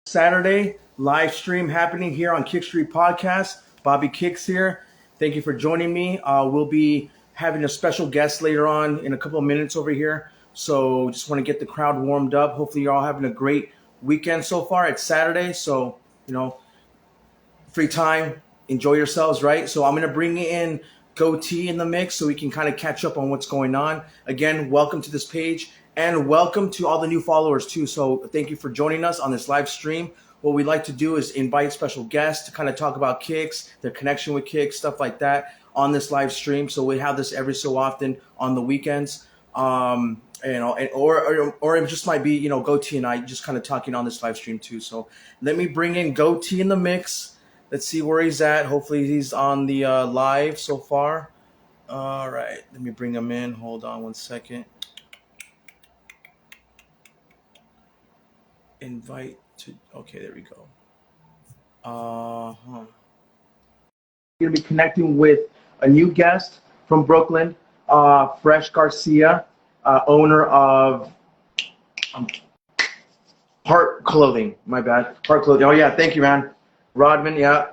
Saturday live stream happening here on Kickstory Podcast. Bobby Kicks here. Thank you for joining me. We'll be having a special guest later on in a couple of minutes over here. So just want to get the crowd warmed up. Hopefully you're all having a great weekend so far. It's Saturday, so you know, free time, enjoy yourselves, right? So I'm gonna bring in Goatee in the mix so we can kind of catch up on what's going on. Again, welcome to this page and welcome to all the new followers too. So thank you for joining us on this live stream. What we like to do is invite special guests to kind of talk about kicks, their connection with kicks, stuff like that on this live stream. So we have this every so often on the weekends. Or it just might be, Goatee and I just kind of talking on this live stream too. So let me bring in Goatee in the mix. Let's see where he's at. Hopefully he's on the live so far. All right, let me bring him in. Hold on one second. Invite to, okay, there we go. We're going to be connecting with a new guest from Brooklyn, Fresh Garcia, owner of Heart Clothing. My bad. Heart Clothing. Oh, yeah, thank you, man. Rodman, yeah.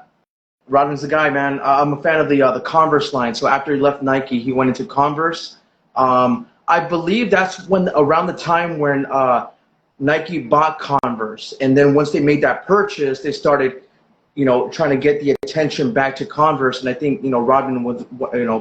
Rodman's the guy, man. I'm a fan of the Converse line. So after he left Nike, he went into Converse. I believe that's when around the time when Nike bought Converse. And then once they made that purchase, they started, trying to get the attention back to Converse. And I think, Rodman was,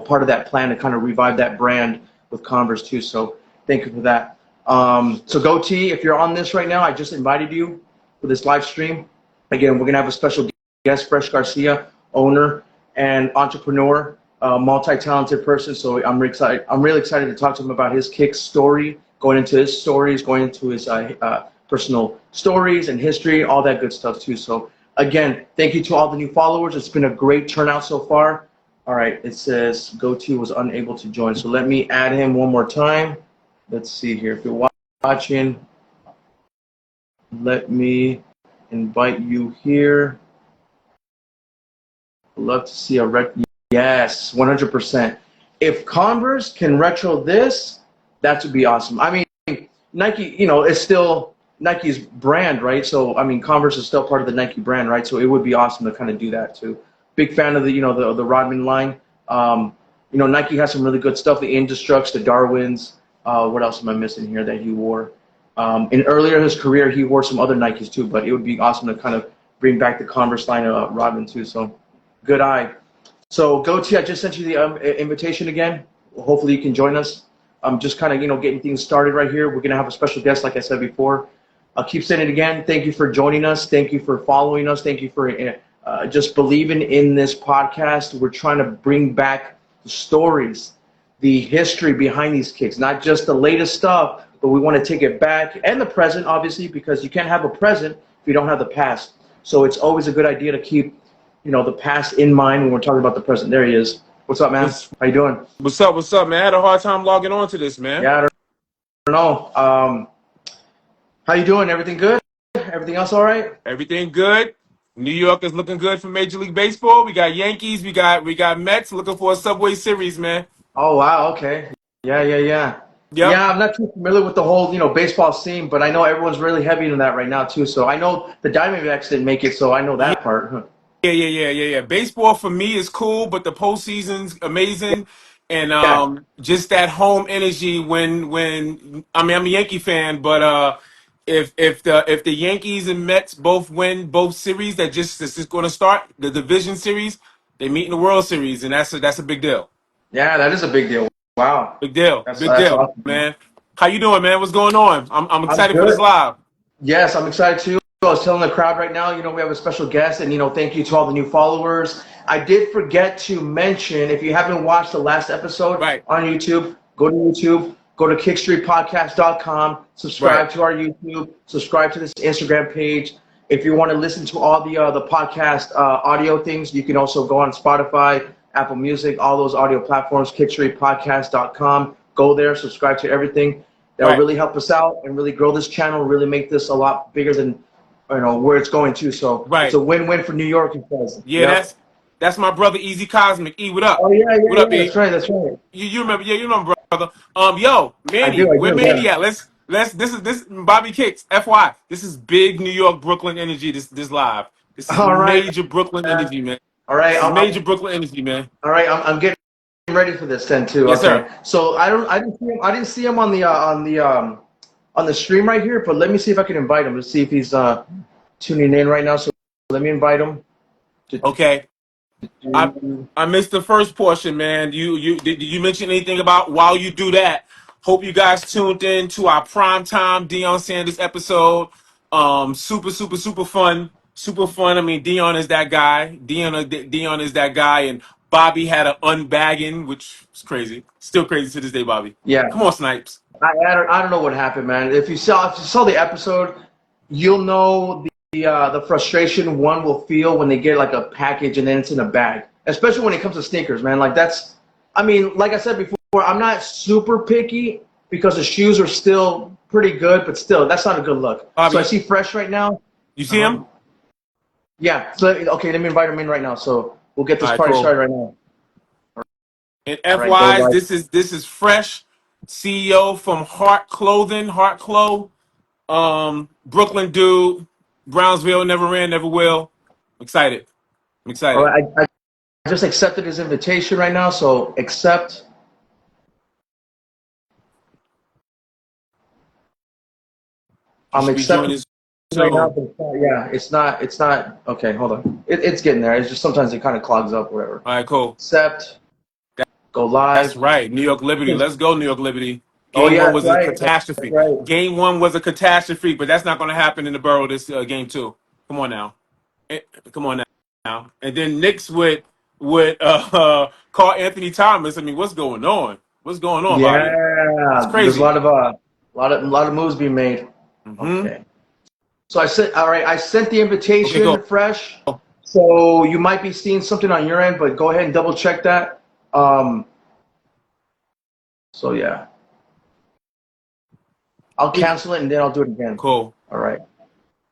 part of that plan to kind of revive that brand with Converse too. So thank you for that. So Goatee, if you're on this right now, I just invited you for this live stream. Again, we're going to have a special guest, Fresh Garcia, owner and entrepreneur, multi-talented person. So I'm really excited to talk to him about his kick story, going into his stories, going into his personal stories and history, all that good stuff too. So again, thank you to all the new followers. It's been a great turnout so far. All right, it says Goatee was unable to join. So let me add him one more time. Let's see here. If you're watching, let me invite you here. Love to see a yes, 100%. If Converse can retro this, that would be awesome. I mean, Nike, it's still Nike's brand, right? So I mean, Converse is still part of the Nike brand, right? So it would be awesome to kind of do that too. Big fan of the Rodman line. Nike has some really good stuff. The Indestructs, the Darwins. What else am I missing here that he wore? In earlier in his career, he wore some other Nikes too, but it would be awesome to kind of bring back the Converse line of Rodman too. So good eye. So Goatee, I just sent you the invitation again. Hopefully you can join us. I'm just kind of, getting things started right here. We're going to have a special guest, like I said before. I'll keep saying it again. Thank you for joining us. Thank you for following us. Thank you for just believing in this podcast. We're trying to bring back the stories, the history behind these kicks, not just the latest stuff, but we want to take it back and the present, obviously, because you can't have a present if you don't have the past. So it's always a good idea to keep, the past in mind when we're talking about the present. There he is. What's up, man? How you doing? What's up, man? I had a hard time logging on to this, man. Yeah, I don't know. How you doing? Everything good? Everything else all right? Everything good. New York is looking good for Major League Baseball. We got Yankees. We got Mets looking for a Subway Series, man. Oh, wow. Okay. Yeah. Yep. Yeah, I'm not too familiar with the whole, baseball scene, but I know everyone's really heavy into that right now, too. So I know the Diamondbacks didn't make it, so I know that part. Yeah. Baseball for me is cool, but the postseason's amazing, and just that home energy when I mean I'm a Yankee fan, but if the Yankees and Mets both win both series that's just going to start the division series, they meet in the World Series, and that's a big deal. Yeah, that is a big deal. Wow. Big deal, That's big deal, awesome. man. How you doing, man? What's going on? I'm I'm excited for this good. live. Yes, I'm excited too. I was telling the crowd right now, we have a special guest, and thank you to all the new followers. I did forget to mention, if you haven't watched the last episode Right. on YouTube, go to YouTube, go to kickstreetpodcast.com, subscribe Right. to our YouTube, subscribe to this Instagram page. If you want to listen to all the podcast audio things, you can also go on Spotify, Apple Music, all those audio platforms, kickstreetpodcast.com. Go there, subscribe to everything. That will really help us out and really grow this channel, really make this a lot bigger than where it's going to. So Right. it's a win-win for New York, he says. Yeah, Yep. that's my brother Easy Cosmic. E, what up? Oh yeah, What up, E? That's right. You remember, brother. Yo, I Manny, do, where Manny yeah. at? This Bobby Kicks. FY. This is big New York Brooklyn energy. This live. This is All right, major Brooklyn man. energy, man. All right, This is major Brooklyn energy, man. all right. I'm getting ready for this then too. Yes, Okay. sir. So I didn't see him on the stream right here, but let me see if I can invite him. Let's see if he's tuning in right now. So let me invite him. Okay. I missed the first portion, man. Did you mention anything about while you do that? Hope you guys tuned in to our primetime Deion Sanders episode. Super fun, super fun. I mean, Deion is that guy. Deion is that guy, and Bobby had an unbagging, which is crazy. Still crazy to this day, Bobby. Yeah. Come on, Snipes. I don't know what happened, man. If you saw the episode, you'll know the frustration one will feel when they get like a package and then it's in a bag. Especially when it comes to sneakers, man. Like that's, I mean, like I said before, I'm not super picky because the shoes are still pretty good, but still, that's not a good look. So I Bobby, see Fresh right now. you see Uh-huh. him? Yeah. So okay, let me invite him in right now. So we'll get All this right, party cool. started right now. And All right, go FYs, live. this is Fresh, CEO from Heart Clothing, Heart Clo. Brooklyn dude, Brownsville, never ran, never will. I'm excited. I'm All excited. right, I just accepted his invitation right now. So accept. You I'm should be joining accepting us right now, soon. but yeah, it's not, okay, hold on. It's getting there. It's just sometimes it kind of clogs up, whatever. All right, cool. Accept, go That's live. right. New York Liberty. Let's go, New York Liberty. Oh, Game yeah, one that's was a right. That's catastrophe. right. Game one was a catastrophe, but that's not going to happen in the borough this game two. Come on now. Come on now. And then Knicks with Carl Anthony Thomas. I mean, what's going on? What's going on, Bobby? It's Yeah, there's a crazy. lot of moves being made. Mm-hmm. Okay. So all right, I sent the Okay, go. invitation, Fresh. So you might be seeing something on your end, but go ahead and double check that. Um, so yeah, I'll cancel it and then I'll do it again. Cool. All right.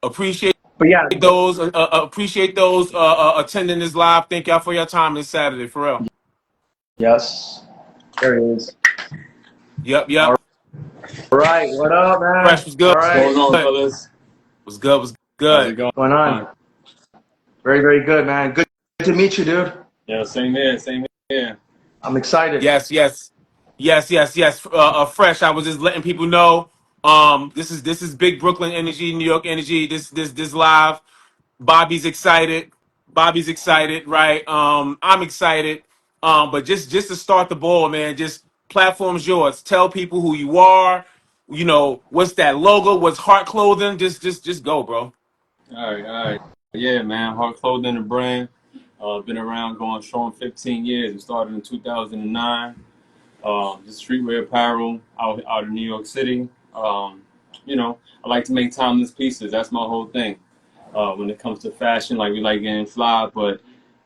Appreciate But yeah, those attending this live. Thank y'all for your time this Saturday, for real. yes, there it is. Yep. All right, what up, Fresh man? was All good. What's right, going on, fellas? Was How's it good. going? what's going on? Very, very good, man. Good to meet you, dude. Yeah, same here, same here. I'm excited. Yes. Fresh. I was just letting people know. This is big Brooklyn energy, New York energy. This live. Bobby's excited. Bobby's excited, right? I'm excited. But just to start the ball, man, just platform's yours. Tell people who you are. You know, what's that logo? What's Heart Clothing? Just go, bro. All right. Yeah, man. Hard Clothing, the brand. Been around going strong 15 years. It started in 2009. Just streetwear apparel out of New York City. I like to make timeless pieces. That's my whole thing. When it comes to fashion, like we like getting fly, but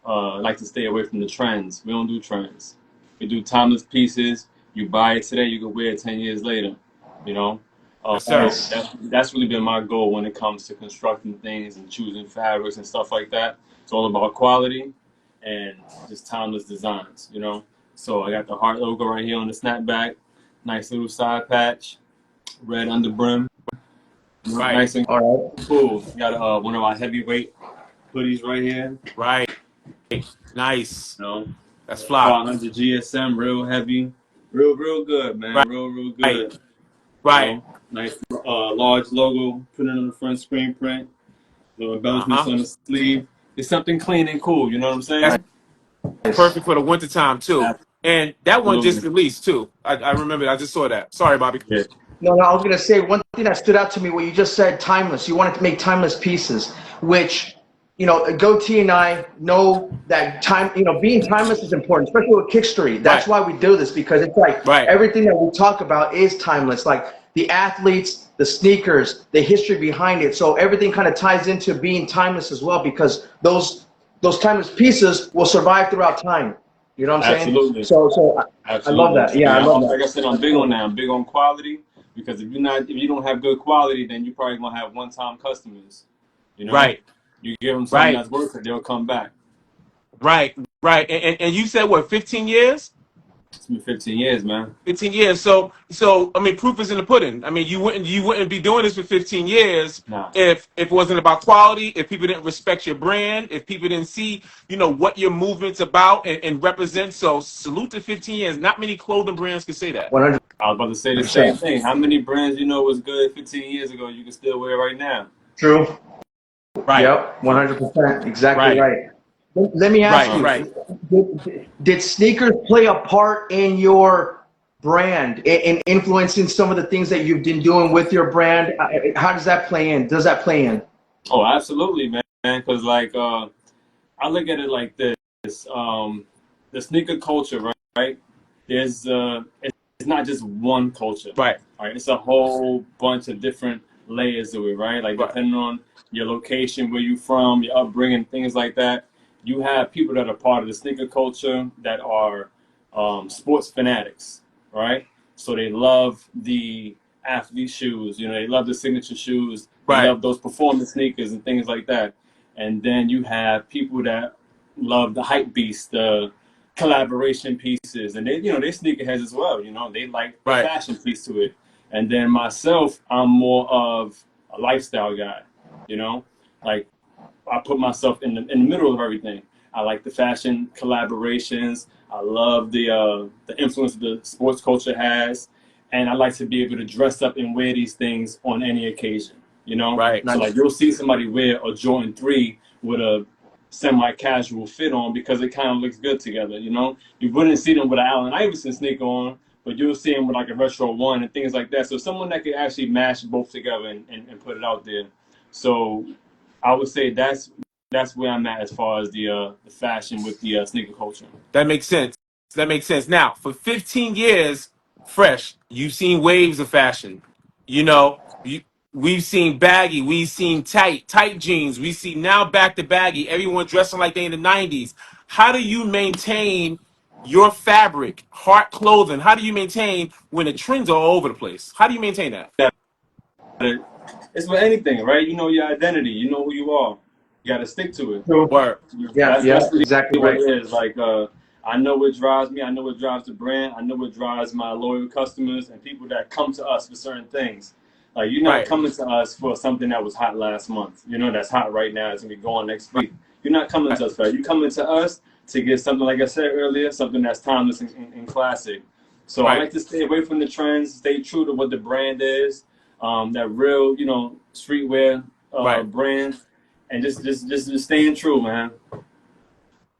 I like to stay away from the trends. We don't do trends. We do timeless pieces. You buy it today, you can wear it 10 years later. You know, Yes, sir. so Nice. that's really been my goal when it comes to constructing things and choosing fabrics and stuff like that. It's all about quality and just timeless designs. So I got the heart logo right here on the snapback. Nice little side patch, red under brim, Right. nice and All right. cool. Got one of our heavyweight hoodies right here. Right. Nice. You know, That's fly. 500 GSM, real heavy, real good, man. Right. Real Right. good. Right. Nice large logo, put it on the front screen print, little embellishments Uh-huh. on the sleeve. It's something clean and cool. You know what I'm That's saying? Nice. perfect for the wintertime too. And that one just Absolutely. released too. I remember. I just saw that. Sorry, Bobby. Yeah. No, I was gonna say one thing that stood out to me. What you just said, timeless. You wanted to make timeless pieces, which, Goatee and I know that being timeless is important, especially with Kickstory. That's Right. why we do this because it's like Right. everything that we talk about is timeless. Like the athletes, the sneakers, the history behind it. So everything kind of ties into being timeless as well because those timeless pieces will survive throughout time. You know what I'm saying? Absolutely. So I love Absolutely. that. Yeah, I Yeah, love like I that. said, I'm big on that. I'm big on quality because if you don't have good quality, then you probably gonna have one-time customers. You know, Right. you give them something Right. that's worth it, they'll come back. Right. And you said what? 15 years? It's been 15 years, man. 15 years. So I mean, proof is in the pudding. I mean, you wouldn't be doing this for 15 years Nah. if it wasn't about quality, if people didn't respect your brand, if people didn't see, what your movement's about and represent. So salute to 15 years. Not many clothing brands can say that. 100%. I was about to say the same thing. How many brands was good 15 years ago you can still wear right now? True. Right. Yep. 100%. Exactly Right. right. Let me ask Right. you, Right. did sneakers play a part in your brand, in influencing some of the things that you've been doing with your brand? How does that play in? Does that play in? Oh, absolutely, man. Because like I look at it like this. The sneaker culture, right? There's it's not just one culture. Right. Right? It's a whole bunch of different layers to it, right? Like Right. depending on your location, where you from, your upbringing, things like that. You have people that are part of the sneaker culture that are sports fanatics, right? So they love the athlete shoes, they love the signature shoes, they Right. love those performance sneakers and things like that. And then you have people that love the hype beast, the collaboration pieces, and they sneakerheads as well. They like the Right. fashion piece to it. And then myself, I'm more of a lifestyle guy. Like I put myself in the middle of everything. I like the fashion collaborations. I love the influence the sports culture has, and I like to be able to dress up and wear these things on any occasion. Right. So like you'll see somebody wear a Jordan 3 with a semi-casual fit on because it kind of looks good together. You wouldn't see them with an Allen Iverson sneaker on, but you'll see them with like a retro 1 and things like that. So someone that could actually mash both together and put it out there. So I would say that's where I'm at as far as the fashion with the sneaker culture. That makes sense. That makes sense. Now, for 15 years, fresh, you've seen waves of fashion. We've seen baggy, we've seen tight jeans, we see now back to baggy, everyone dressing like they in the 90s. How do you maintain your fabric, heart clothing? How do you maintain when the trends are all over the place? How do you maintain that? It's with anything, right? You know your identity. You know who you are. You got to stick to it. True. Word. Yeah, That's really exactly what right. it is. Like, I know what drives me. I know what drives the brand. I know what drives my loyal customers and people that come to us for certain things. Like, you're not Right. coming to us for something that was hot last month. That's hot right now. It's going to be going next week. You're not coming to us for that. You're coming to us to get something, like I said earlier, something that's timeless and classic. So I like to stay away from the trends, stay true to what the brand is, that real, streetwear brand, and just staying true, man.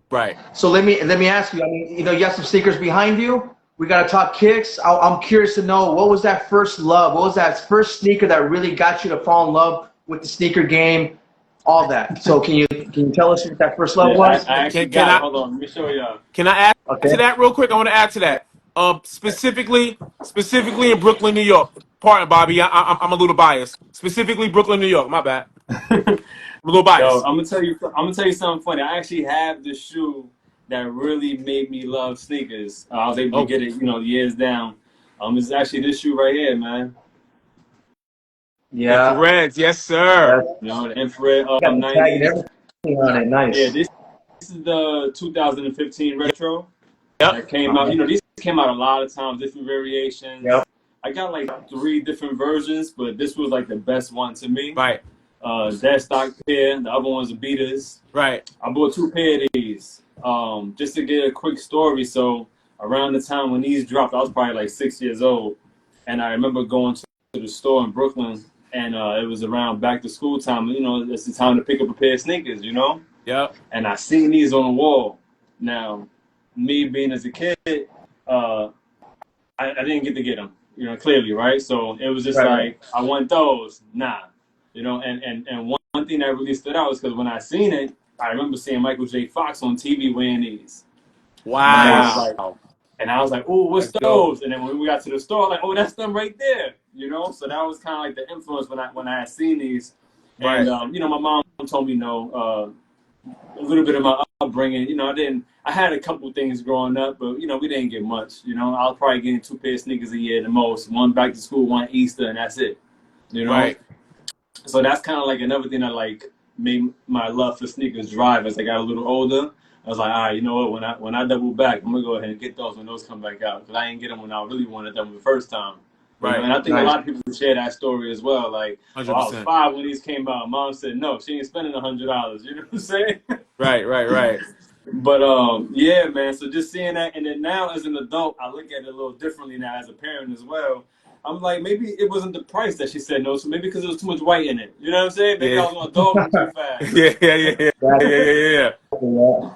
Right. So let me ask you. I mean, you have some sneakers behind you. We gotta talk kicks. I'm curious to know, what was that first love? What was that first sneaker that really got you to fall in love with the sneaker game? All that. So can you tell us what that first love was? I actually Can got it. I Hold on, let me show y'all. can I add Okay. to that real quick? I want to add to that. Specifically in Brooklyn, New York. Pardon, Bobby. I'm a little biased. Specifically Brooklyn, New York. My bad. I'm a little Yo, biased. I'm gonna tell you something funny. I actually have the shoe that really made me love sneakers. I was able to get it, years down. It's actually this shoe right here, man. Yeah. Infrareds, yes, sir. The infrared Got the tag and 90s. everything on it. Yeah, Nice. this is the 2015 retro Yep. that came out. These came out a lot of times, different variations. Yep. I got like 3 different versions, but this was like the best one to me. Right. Dead stock pair. The other one's Adidas. Right. I bought 2 pair of these. Just to get a quick story. So around the time when these dropped, I was probably like 6 years old, and I remember going to the store in Brooklyn, and it was around back to school time. It's the time to pick up a pair of sneakers. Yep. And I seen these on the wall. Now, me being as a kid, I didn't get to get them. Clearly, right? So it was just like, I want those. Nah. And one thing that really stood out is because when I seen it, I remember seeing Michael J. Fox on TV wearing these. Wow. And I was like, oh, what's those? And then when we got to the store, like, oh, that's them right there. So that was kind of like the influence when I had seen these. Right. And my mom told me, a little bit of my upbringing. I had a couple things growing up, but we didn't get much. I was probably getting 2 pair of sneakers a year the most. One back to school, one Easter, and that's it. Right. So that's kind of like another thing that like made my love for sneakers drive as I got a little older. I was like, all right, you know what? When I double back, I'm gonna go ahead and get those when those come back out because I didn't get them when I really wanted them the first time. You know, Right. and I think a Nice. lot of people share that story as well. Like, oh, I was 100%. 5 when these came out. Mom said no, she ain't spending $100. You know what I'm saying? Right. Right. Right. But yeah, man. So just seeing that, and then now as an adult, I look at it a little differently now as a parent as well. I'm like, maybe it wasn't the price that she said no, so maybe because there was too much white in it. You know what I'm saying? Maybe I Yeah. was gonna dog them too fast. Yeah. Yeah. Yeah. Yeah. That's Yeah. Yeah. Yeah. yeah.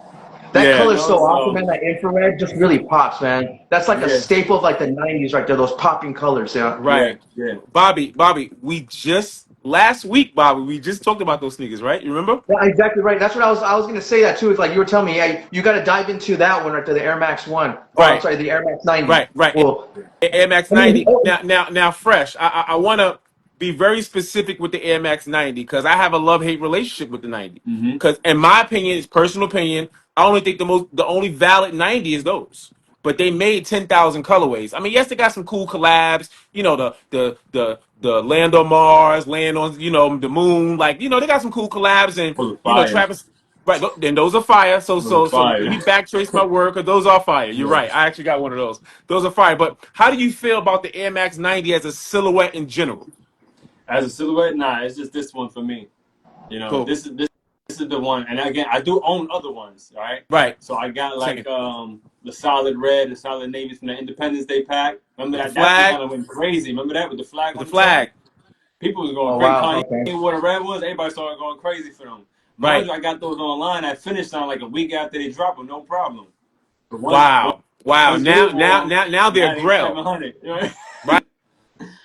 That Yeah. You color's know? so awesome, So man. That infrared just really pops, man. That's like a yeah, staple of like the '90s, right there. Those popping colors, yeah. yeah, Right. yeah. Bobby, we just last week, Bobby, we just talked about those sneakers, right? You remember? Yeah, exactly right. That's what I was gonna say that too. It's like you were telling me, yeah, you got to dive into that one right there, the Air Max One. Oh, I'm Right. sorry, the Air Max 90. Right. Right. Well, Air Max I mean, 90. Now, fresh. I want to be very specific with the Air Max 90 because I have a love-hate relationship with the 90. Mm-hmm. Because in my opinion, it's personal opinion, I only think the only valid 90 is those. But they made 10,000 colorways. I mean, yes, they got some cool collabs. You know, the land on Mars, land on the moon. Like they got some cool collabs, and For the fire, Travis. Right, then those are fire. So for the so so let fire. me backtrace my word because those are fire. You're Yeah. right. I actually got one of those. Those are fire. But how do you feel about the Air Max 90 as a silhouette in general? As a silhouette, nah, it's just this one for me. You know, Cool. this is the one. And again, I do own other ones, right? Right. So I got like Same. the solid red, the solid navy from the Independence Day pack. Remember With the that? That thing flag. kind of went crazy. Remember that with the flag With the on the side? flag. People was going oh crazy. wow, Kanye okay. wore the red ones. Everybody started going crazy for them. Mind Right. you, I got those online. I finished on like a week after they dropped them, no problem. But Wow. Wow. once they Now wore now them, now now they're now they Grail. 700. You know? Right.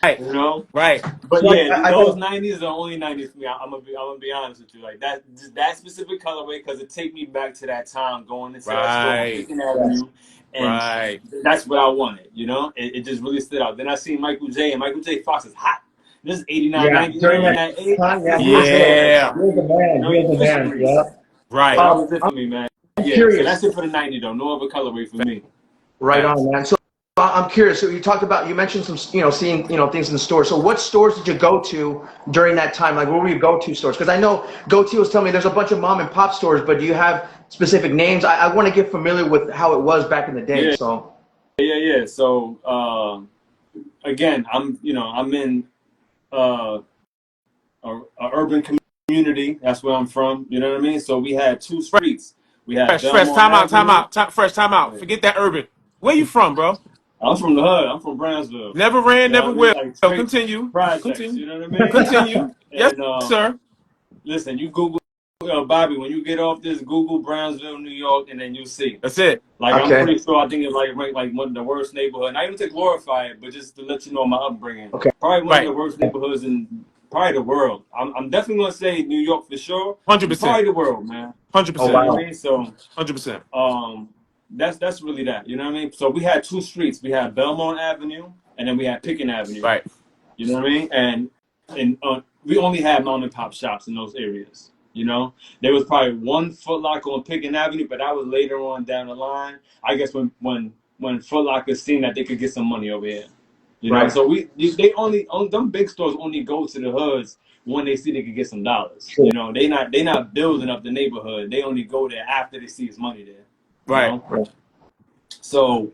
Right. You know? Right. But So yeah, I those got '90s are the only '90s for me. I'm gonna be honest with you, like that specific colorway because it take me back to that time, going into that store on Right. Pickens yes. Avenue, and Right. that's what I wanted. You know, it just really stood out. Then I seen Michael J. and Michael J. Fox is hot. This is '89, Yeah, '90, during in that that age. time, yeah, He was there at that Yeah. time. he was the You man. know, He he was the pushed man. me. Yeah. So Right. that was it I'm for me, man. Yeah. So curious. that's it for the '90 though. No other colorway for me. Right Facts. on, man. So I'm curious. So you mentioned some, seeing, things in the store. So what stores did you go to during that time? Like, where were your go-to stores? Because I know GoTo was telling me there's a bunch of mom and pop stores, but do you have specific names? I want to get familiar with how it was back in the day. Yeah, So yeah. So again, I'm in uh a urban community. That's where I'm from. You know what I mean? So we had two streets. We had Fresh. Belmont Time out. Time Avenue. out. Fresh. Time out. Forget that urban. Where you from, bro? I'm from the hood. I'm from Brownsville. Never ran, You know never what I mean? will. Like straight Continue. projects. Continue. You know what I mean? Continue. Yes, And sir. listen, you Google Bobby when you get off this. Google Brownsville, New York, and then you'll see. That's it. Like I'm okay, pretty sure I think it's like ranked like one of the worst neighborhood. Not even to glorify it, but just to let you know my upbringing. okay, Probably one of Right. the worst neighborhoods in probably the world. I'm definitely gonna say New York for sure, Hundred but percent. probably the world, man. Hundred oh You know percent. what I wow, mean? So 100%. that's really that. You know what I mean? So we had two streets. We had Belmont Avenue, and then we had Pickens Avenue. Right. You know what I mean? And we only had mom and pop shops in those areas. You know, there was probably one Foot Locker on Pickens Avenue, but that was later on down the line. I guess when Foot Locker seen that they could get some money over here. You know, right, so they only them big stores only go to the hoods when they see they could get some dollars. sure, You know, they not building up the neighborhood. They only go there after they see his money there. You Right. know, right. so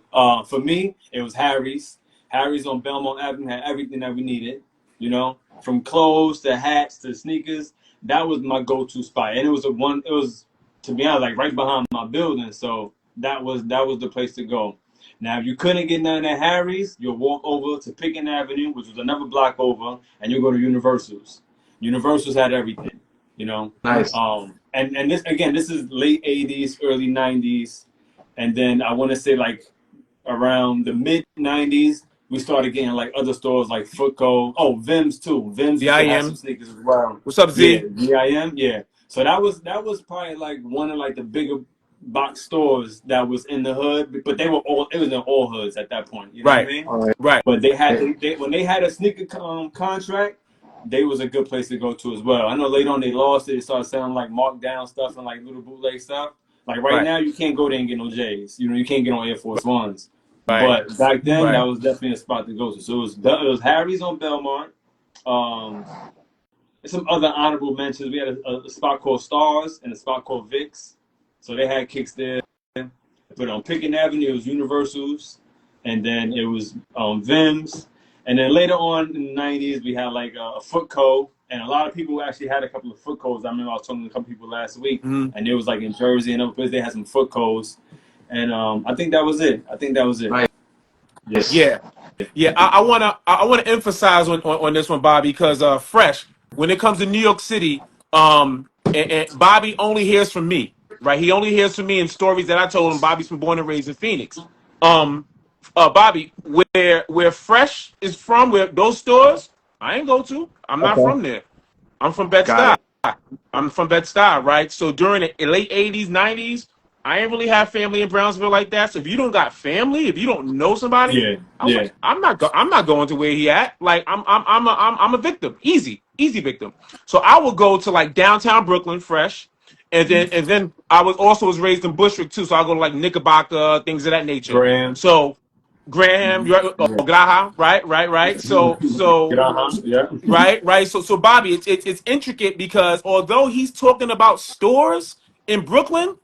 for me, it was Harry's. Harry's on Belmont Avenue had everything that we needed. You know, from clothes to hats to sneakers. That was my go-to spot, and it was It was, to be honest, like right behind my building. So that was the place to go. Now, if you couldn't get none at Harry's, you'll walk over to Pickens Avenue, which was another block over, and you'll go to Universal's. Universal's had everything. You know, Nice. and this again, this is late '80s, early '90s, and then I want to say like around the mid '90s, we started getting like other stores like Footco. Oh, Vim's too. Vim's used to have some VIM. sneakers as well. What's up, Yeah, Z? VIM. Yeah. So that was probably like one of like the bigger box stores that was in the hood, but it was in all hoods at that point. You know what I Right. mean? All right. Right. But when they had a sneaker contract, they was a good place to go to as well. I know later on they lost it. It started selling like marked down stuff and like little bootleg stuff. Like right Right. now, you can't go there and get no J's. You know, you can't get on Air Force Ones. Right. But back then, that Right. was definitely a spot to go to. So it was Harry's on Belmont. Um, some other honorable mentions. We had a spot called Stars and a spot called Vicks. So they had Kicks there. But on Pickett Avenue, it was Universals, and then it was Vim's. And then later on in the 90s, we had like a Foot Co. And a lot of people actually had a couple of Foot Co's. I remember I was talking to a couple people last week, and it was like in Jersey and other places, they had some Foot Co's. And I think that was it. Nice. Yes. Yeah. Yeah, I wanna emphasize on this one, Bobby, because Fresh, when it comes to New York City, and Bobby only hears from me, right? He only hears from me in stories that I told him. Bobby's from born and raised in Phoenix. Bobby, where Fresh is from, where those stores, I ain't go to. I'm not Okay. from there. I'm from Got Bed-Stuy. it. I'm from Bed-Stuy, right? So during the late '80s, '90s, I ain't really have family in Brownsville like that. So if you don't got family, if you don't know somebody, Yeah. I was like, I'm not going to where he at. Like I'm a victim, easy victim. So I will go to like downtown Brooklyn, Fresh, and then I was raised in Bushwick too. So I'll go to like Knickerbocker, things of that nature. Graham. So Graham, Graha, right. So Yeah. right. So Bobby, it's intricate because although he's talking about stores in Brooklyn,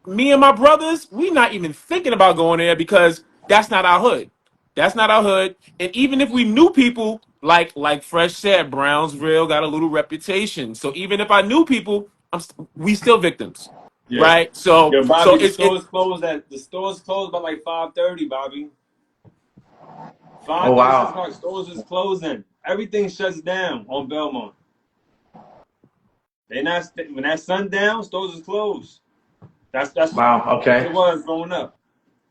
me and my brothers, we not even thinking about going there because that's not our hood. That's not our hood. And even if we knew people, like Fresh said, Brownsville got a little reputation. So even if I knew people, we still victims, Yeah. right? So Yo, Bobby, so the it stores closed by like 5:30, Bobby. Oh 5:30, 6 wow. o'clock, stores is closing. Everything shuts down on Belmont. They not when that sundown, stores is closed. That's Wow. what Okay. it was growing up.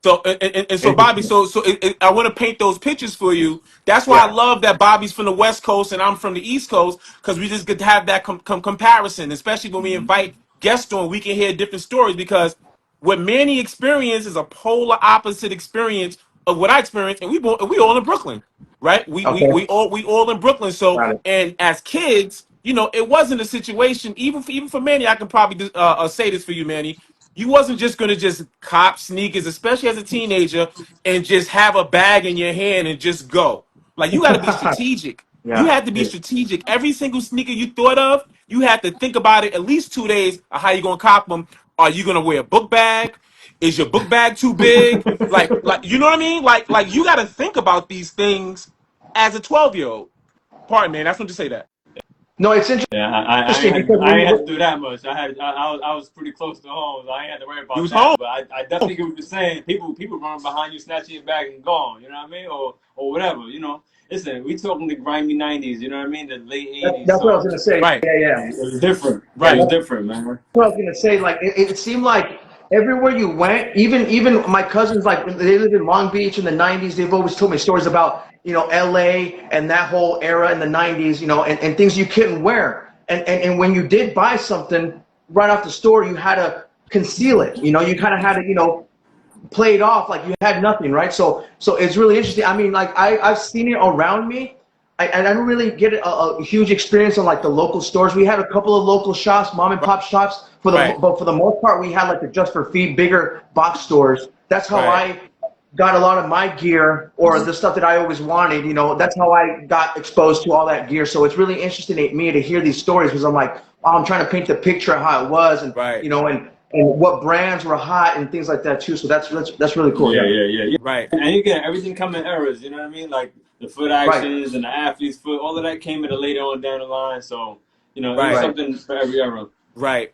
So and so Bobby, Interesting. I want to paint those pictures for you. That's why I Yeah. love that Bobby's from the West Coast and I'm from the East Coast because we just get to have that comparison, especially when we invite guests on. We can hear different stories because what Manny experienced is a polar opposite experience of what I experienced, and we all in Brooklyn, right? Okay. We all in Brooklyn. So Got it. and as kids, it wasn't a situation. Even for Manny, I can probably say this for you, Manny. You wasn't just gonna just cop sneakers, especially as a teenager, and just have a bag in your hand and just go. Like you got to be strategic. You Yeah. had to be strategic. Every single sneaker you thought of, you had to think about it at least 2 days of how you gonna cop them. Are you gonna wear a book bag? Is your book bag too big? Like you know what I mean? Like you got to think about these things as a 12-year-old. Pardon, man. That's what to say that. No, it's Yeah, interesting because when I ain't you had to look, do that much. I was pretty close to home, so I ain't had to worry You about was that. home. But I definitely get what you're saying. People run behind you, snatching your bag and gone. You know what I mean? Or whatever. Listen, we talking the grimy '90s. You know what I mean? The late '80s. that's what I was So gonna say. Right. Yeah, yeah. it was different. Yeah, It Right. was that's different, man. what I was gonna say. Like it seemed like everywhere you went, even my cousins, like when they lived in Long Beach in the '90s. They've always told me stories about LA and that whole era in the '90s. And things you couldn't wear. And when you did buy something right off the store, you had to conceal it. You kind of had to play it off like you had nothing, right? So it's really interesting. I mean, like I've seen it around me. And I don't really get a huge experience on like the local stores. We had a couple of local shops, mom and pop shops, Right. but for the most part, we had like the just for feed bigger box stores. That's how Right. I got a lot of my gear or the stuff that I always wanted. That's how I got exposed to all that gear. So it's really interesting to me to hear these stories because I'm like, oh, I'm trying to paint the picture of how it was, and Right. and what brands were hot and things like that too. So that's really cool. Yeah, Yeah. yeah. Right. And you get everything come in errors. You know what I mean? Like the foot Right. actions and the athlete's foot. All of that came in later on down the line. So it was Right. Right. something for every era. Right.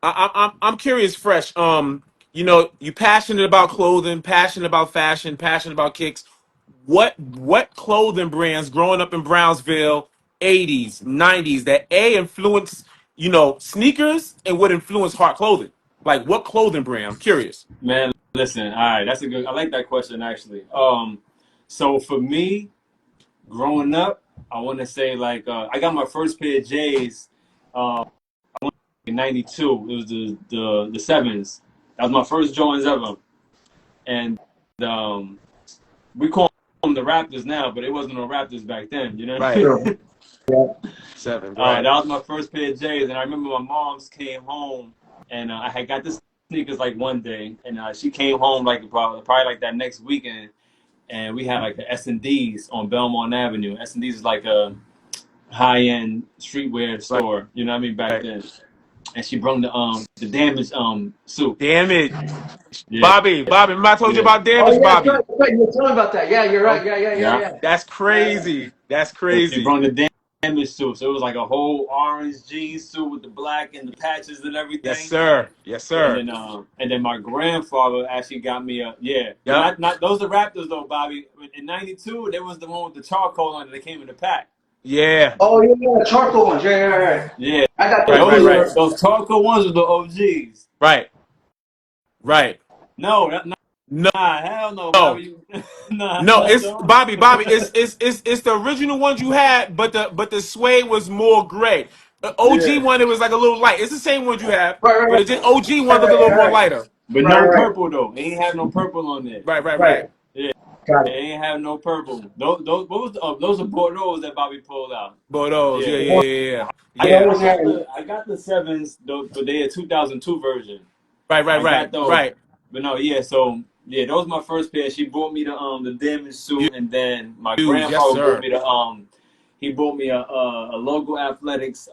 I'm curious, Fresh. You passionate about clothing, passionate about fashion, passionate about kicks. What clothing brands growing up in Brownsville, '80s, '90s that influenced sneakers and what influenced hard clothing? Like what clothing brand? I'm curious. Man, listen. All right, that's a good. I like that question actually. So for me, growing up, I want to say like I got my first pair of J's in '92. It was the sevens. That was my first Jordans ever, and um, we call them the Raptors now, but it wasn't no Raptors back then. You know what I Right. mean? True. Yeah. Seven. Right. That was my first pair of J's, and I remember my mom's came home, and I had got the sneakers like one day, and she came home like probably like that next weekend, and we had like the S&D's on Belmont Avenue. S&D's is like a high-end streetwear Right. store, you know what I mean, back Right. then. and she brung the damaged suit. Damage. Yeah, Bobby, remember I told you yeah. about Oh damage, yeah, that's Bobby? right. That's right. You were telling about that. Yeah, you're right. Oh, Yeah, yeah, yeah, yeah. yeah. That's Yeah, crazy. That's So she crazy. brung the damage suit. So it was like a whole orange jean suit with the black and the patches and Yes, everything. sir. Yes, sir. And then my grandfather actually got me a but Yep. not those are Raptors though, Bobby. In '92, there was the one with the charcoal on it that came in the pack. Yeah. oh yeah, yeah, charcoal ones. Yeah, yeah, yeah, yeah. Yeah, I got those Right, too. right. Yeah. those charcoal ones were the OGs. Right. Right. No, No, hell no, no. Bobby. Nah, No, not it's those. Bobby. It's the original ones you had, but the suede was more gray. The OG Yeah, one, it was like a little light. It's the same ones you have, Right, right, but right, it just OG right, one look a little more right, lighter. but right, no right, purple though. They ain't have no purple on there. Right, right, right. right. Yeah, Got they it. ain't have no purple. Those what was those are Bordeaux that Bobby pulled out. Bordeaux. Yeah, Yeah. yeah, yeah, yeah. I Yeah. know, yeah. I got the sevens though, but they a 2002 version. Right, right, I got right, those, right. but no, yeah. So yeah, those my first pair. She bought me the damaged suit, and then my Huge. Yes, grandfather bought sir. me he bought me a logo athletics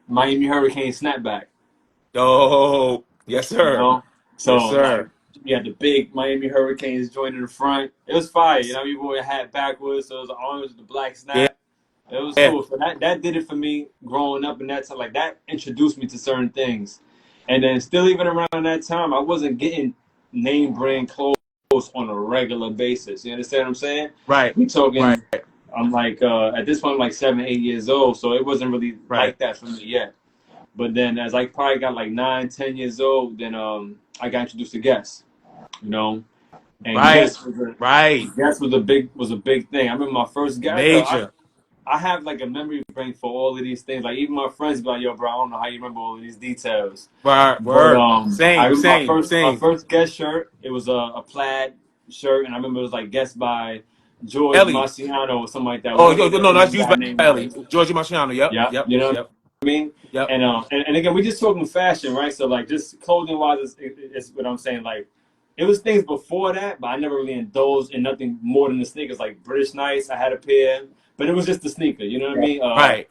Miami Hurricane snapback. Oh, yes, You sir. know, Yes, so like sir. you had the big Miami Hurricanes joint in the front. It was fire. You know, you wore your hat backwards, so it was the orange with the black Yeah, snap. It was yeah. cool. So that did it for me growing up, and that's like that introduced me to certain things. And then still even around that time, I wasn't getting name brand clothes on a regular basis. You understand what I'm saying? Right, We right, talking. I'm like at this point, I'm like 7, 8 years old, so it wasn't really right, like that for me yet. But then as I probably got like 9, 10 years old, then I got introduced to Guess. You know, and right, right. Guess was a big thing. I remember my first Guess. Major. I have like a memory bank for all of these things. Like even my friends be like, "Yo, bro, I don't know how you remember all of these details." Word, But word. I Same, remember same, my same. first Guess shirt. It was a plaid shirt, and I remember it was like Guess by George Ellie. Marciano or something like that. Oh, Whatever no, the that's used guy by name Ellie. was. Georgie Marciano. Yep, Yeah, yep, you know what yep, I mean. yep. And again, we just talking fashion, right? So like just clothing wise is what I'm saying. Like it was things before that, but I never really indulged in nothing more than the sneakers. Like British Knights, I had a pair, but it was just the sneaker. You know what I mean? Right.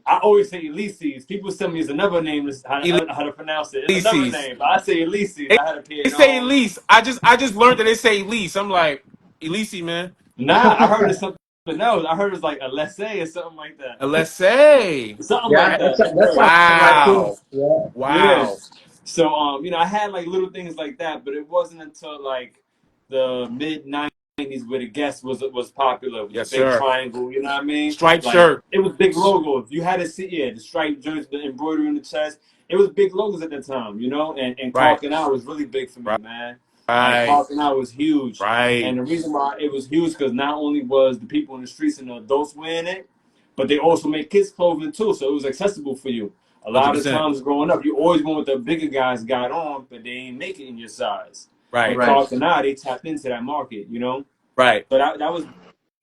I always say Elises. People tell me it's another name, how to pronounce it. It's another Elises. name, but I say Elises. They, I had a pair they of say those. Elise. I just learned that they say Elise. I'm like, Elise, man. Nah, I heard it's something else. I heard it's like a let's say or something like that. Let's say. Something Yeah, like that at that first. sounds right too. Wow. Yeah. Yeah. Wow. So I had like little things like that, but it wasn't until like the mid '90s where the Guess was popular with the Yes, big sir. triangle. You know what I mean? Striped Like shirt. it was big logos. You had to see, yeah, the striped joints, the embroidery on the chest. It was big logos at the time, and Right. Clark and I was really big for me, Right. man. Like Right. Clark and I was huge, and Right. the reason why it was huge because not only was the people in the streets and the adults wearing it, but they also made kids clothing too, so it was accessible for you. A lot of 100%. times growing up, you always want what the bigger guys got on, but they ain't make it in your size. And Right. Right. Clark and I, they tapped into that market, you know? Right. So that was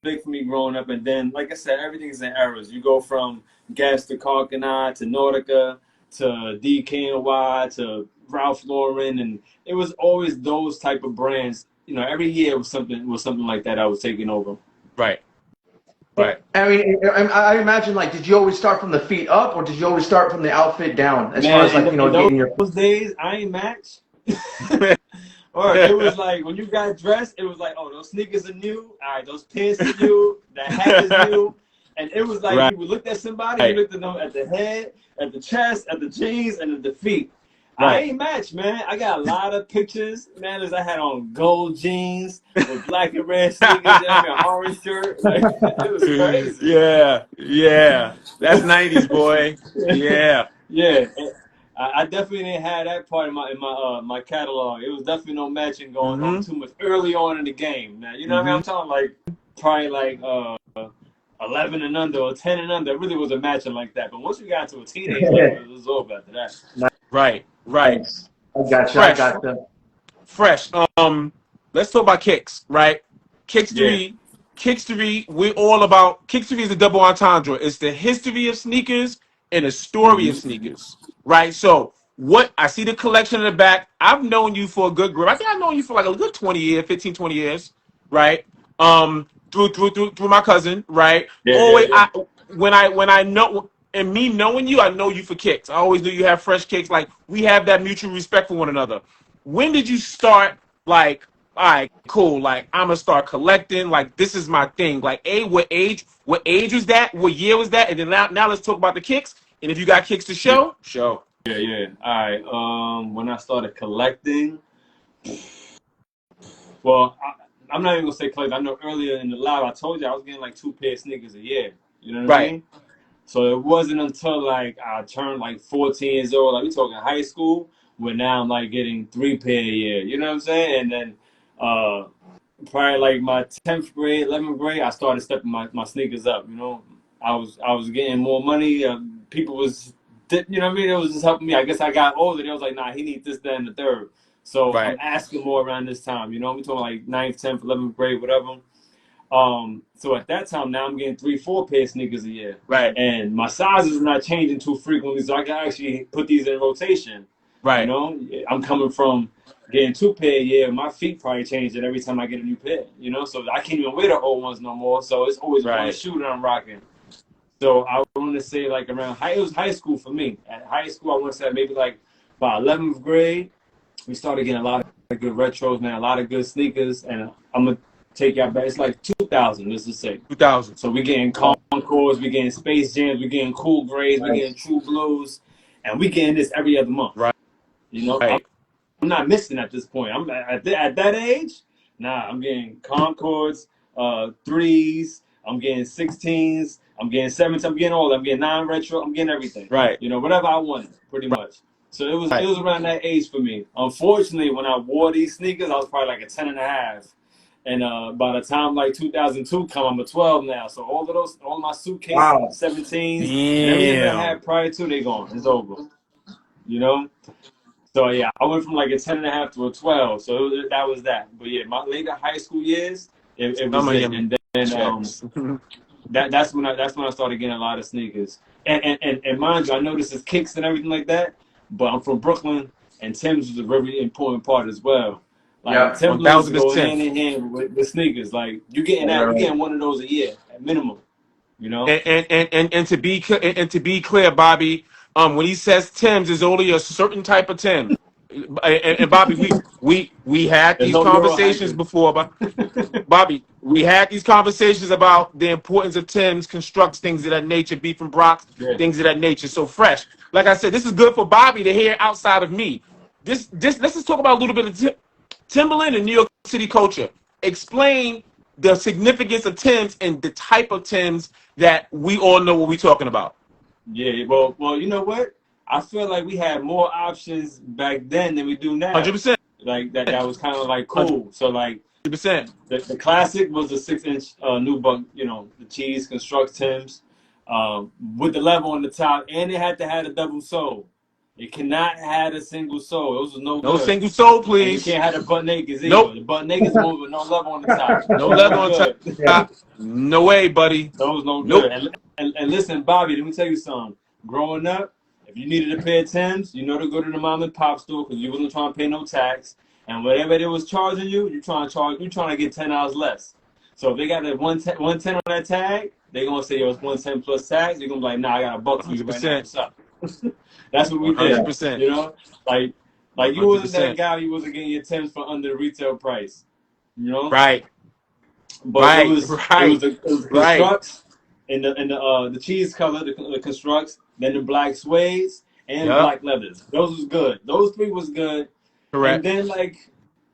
big for me growing up. And then, like I said, everything's in eras. You go from Guess to Clark and I to Nautica to DKNY to Ralph Lauren. And it was always those type of brands. You know, every year was something like that I was taking over. Right. Right. I mean, I imagine, like, did you always start from the feet up, or did you always start from the outfit down, as far Man, as, like, in getting your. those days, I ain't match. Or it was like when you got dressed, it was like, oh, those sneakers are new. All right, those pants are new. The hat is new. And it was like Right. you would look at somebody, you Right. looked at them at the head, at the chest, at the jeans, and at the feet. I Right. ain't matched, man. I got a lot of pictures, man. As I had on gold jeans with black and red sneakers, and an orange shirt. Like it was crazy. Yeah. Yeah. That's 90s, boy. Yeah. Yeah, I definitely didn't have that part in my catalog. It was definitely no matching going on Mm-hmm. too much early on in the game. Now you know what I mean? Mm-hmm. I'm talking like probably like 11 and under or 10 and under. It really wasn't matching like that. But once we got to a teenage level, it was over after that. Right. Right. Nice. I got you. I Fresh. got you. Fresh. Let's talk about kicks, right? Yeah, Kickstory, we're all about Kickstory is a double entendre. It's the history of sneakers and the story of hmm sneakers. Right? So what I see the collection in the back. I've known you for a good grip. I think I've known you for like a good 20 years, 15, 20 years, right? Through my cousin, right? yeah, yeah, Always yeah. when I know and me knowing you, I know you for kicks. I always knew you have fresh kicks. Like we have that mutual respect for one another. When did you start? Like, all right, cool. Like I'm gonna start collecting. Like this is my thing. Like, what age? What age was that? What year was that? And then now let's talk about the kicks. And if you got kicks to Yeah, show, show. yeah. All right. When I started collecting, well, I'm not even gonna say collect. I know earlier in the live I told you I was getting like 2 pair of sneakers a year. You know what I Right, mean? So it wasn't until like I turned like 14 years old, like we talking high school, where now I'm like getting 3 pair a year. You know what I'm saying? And then uh probably like my 10th grade, 11th grade, I started stepping my sneakers up. You know, I was getting more money. People was, you know what I mean? It was just helping me. I guess I got older. They was like, nah, he needs this, that, and the third. So I'm right, asking more around this time. You know, I'm talking like 9th, 10th, 11th grade, whatever. So at that time, now I'm getting 3, 4 pair of sneakers a year, right, and my sizes are not changing too frequently, so I can actually put these in rotation. You right, know, I'm coming from getting 2 pair a year. My feet probably change it every time I get a new pair. You know, so I can't even wear the old ones no more. So it's always one right, shoe that I'm rocking. So I want to say like around it was high school for me. At high school, I want to say maybe like by 11th grade, we started getting a lot of good retros, man, a lot of good sneakers, and I'm gonna take y'all back. It's like 2000, let's just say. 2000. So we getting Wow. Concords, we getting Space Jams, we getting Cool Grays, we getting Nice. True Blues, and we getting this every other month. Right, You know, I'm right, not missing at this point. I'm at that age. Nah, I'm getting Concords, threes. I'm getting 16s. I'm getting 17s. I'm getting all. I'm getting non-retro. I'm getting everything. right, You know, whatever I wanted, pretty much. So it right. was around that age for me. Unfortunately, when I wore these sneakers, I was probably like a 10 and a half. And by the time like 2002 come, I'm a 12 now. So all my suitcase Wow. 17s and everything that I Damn. had prior to, they gone. It's over. You know. So yeah, I went from like a 10 and a half to a 12. So that was that. But yeah, my later high school years, it Some was of it. your And then checks. that's when I started getting a lot of sneakers. And mind you, I know this is kicks and everything like that, but I'm from Brooklyn, and Tim's was a very important part as well. Like Yeah. Timberlands go 1000%. hand in hand with sneakers. Like you Right. getting one of those a year at minimum. You know? And to be clear, Bobby, when he says Tim's, is only a certain type of Tim. And Bobby, we had There's these no Euro conversations hyping. before, but Bobby, we had these conversations about the importance of Tim's, constructs, things of that nature, beef and Brox, Yeah. things of that nature. So fresh. Like I said, this is good for Bobby to hear outside of me. This let's just talk about a little bit of Timberland and New York City culture. Explain the significance of Tim's and the type of Tim's that we all know what we're talking about. Yeah, well, you know what? I feel like we had more options back then than we do now. 100%. Like that was kind of like cool. So like 100%. the classic was the 6-inch nubuck, you know, the cheese construct Tims, with the level on the top, and it had to have a double sole. It cannot have a single sole. Those was no No good. single soul, And you please. can't have the butt nakeds either. Nope. The butt nakeds the ones with no level on the top. No Those leather no on good. Yeah. top. No way, buddy. Those no Nope. good. And listen, Bobby, let me tell you something. Growing up, if you needed a pair of Tims, you know to go to the mom and pop store because you wasn't trying to pay no tax. And whatever they was charging you, you trying to get $10 less. So if they got that 110 on that tag, they gonna say yo it's 110 plus tax. You're gonna be like, nah, I got a buck for you right now. 100%. What's up? That's what we did. 100%. You know, like you wasn't that 100%. guy. You wasn't getting your Tims for under the retail price. You know. Right. But Right. Right. it was the Right. constructs and the cheese color, the constructs, then the black suedes and Yep. black leathers. Those was good. Those three was good. And Correct. then like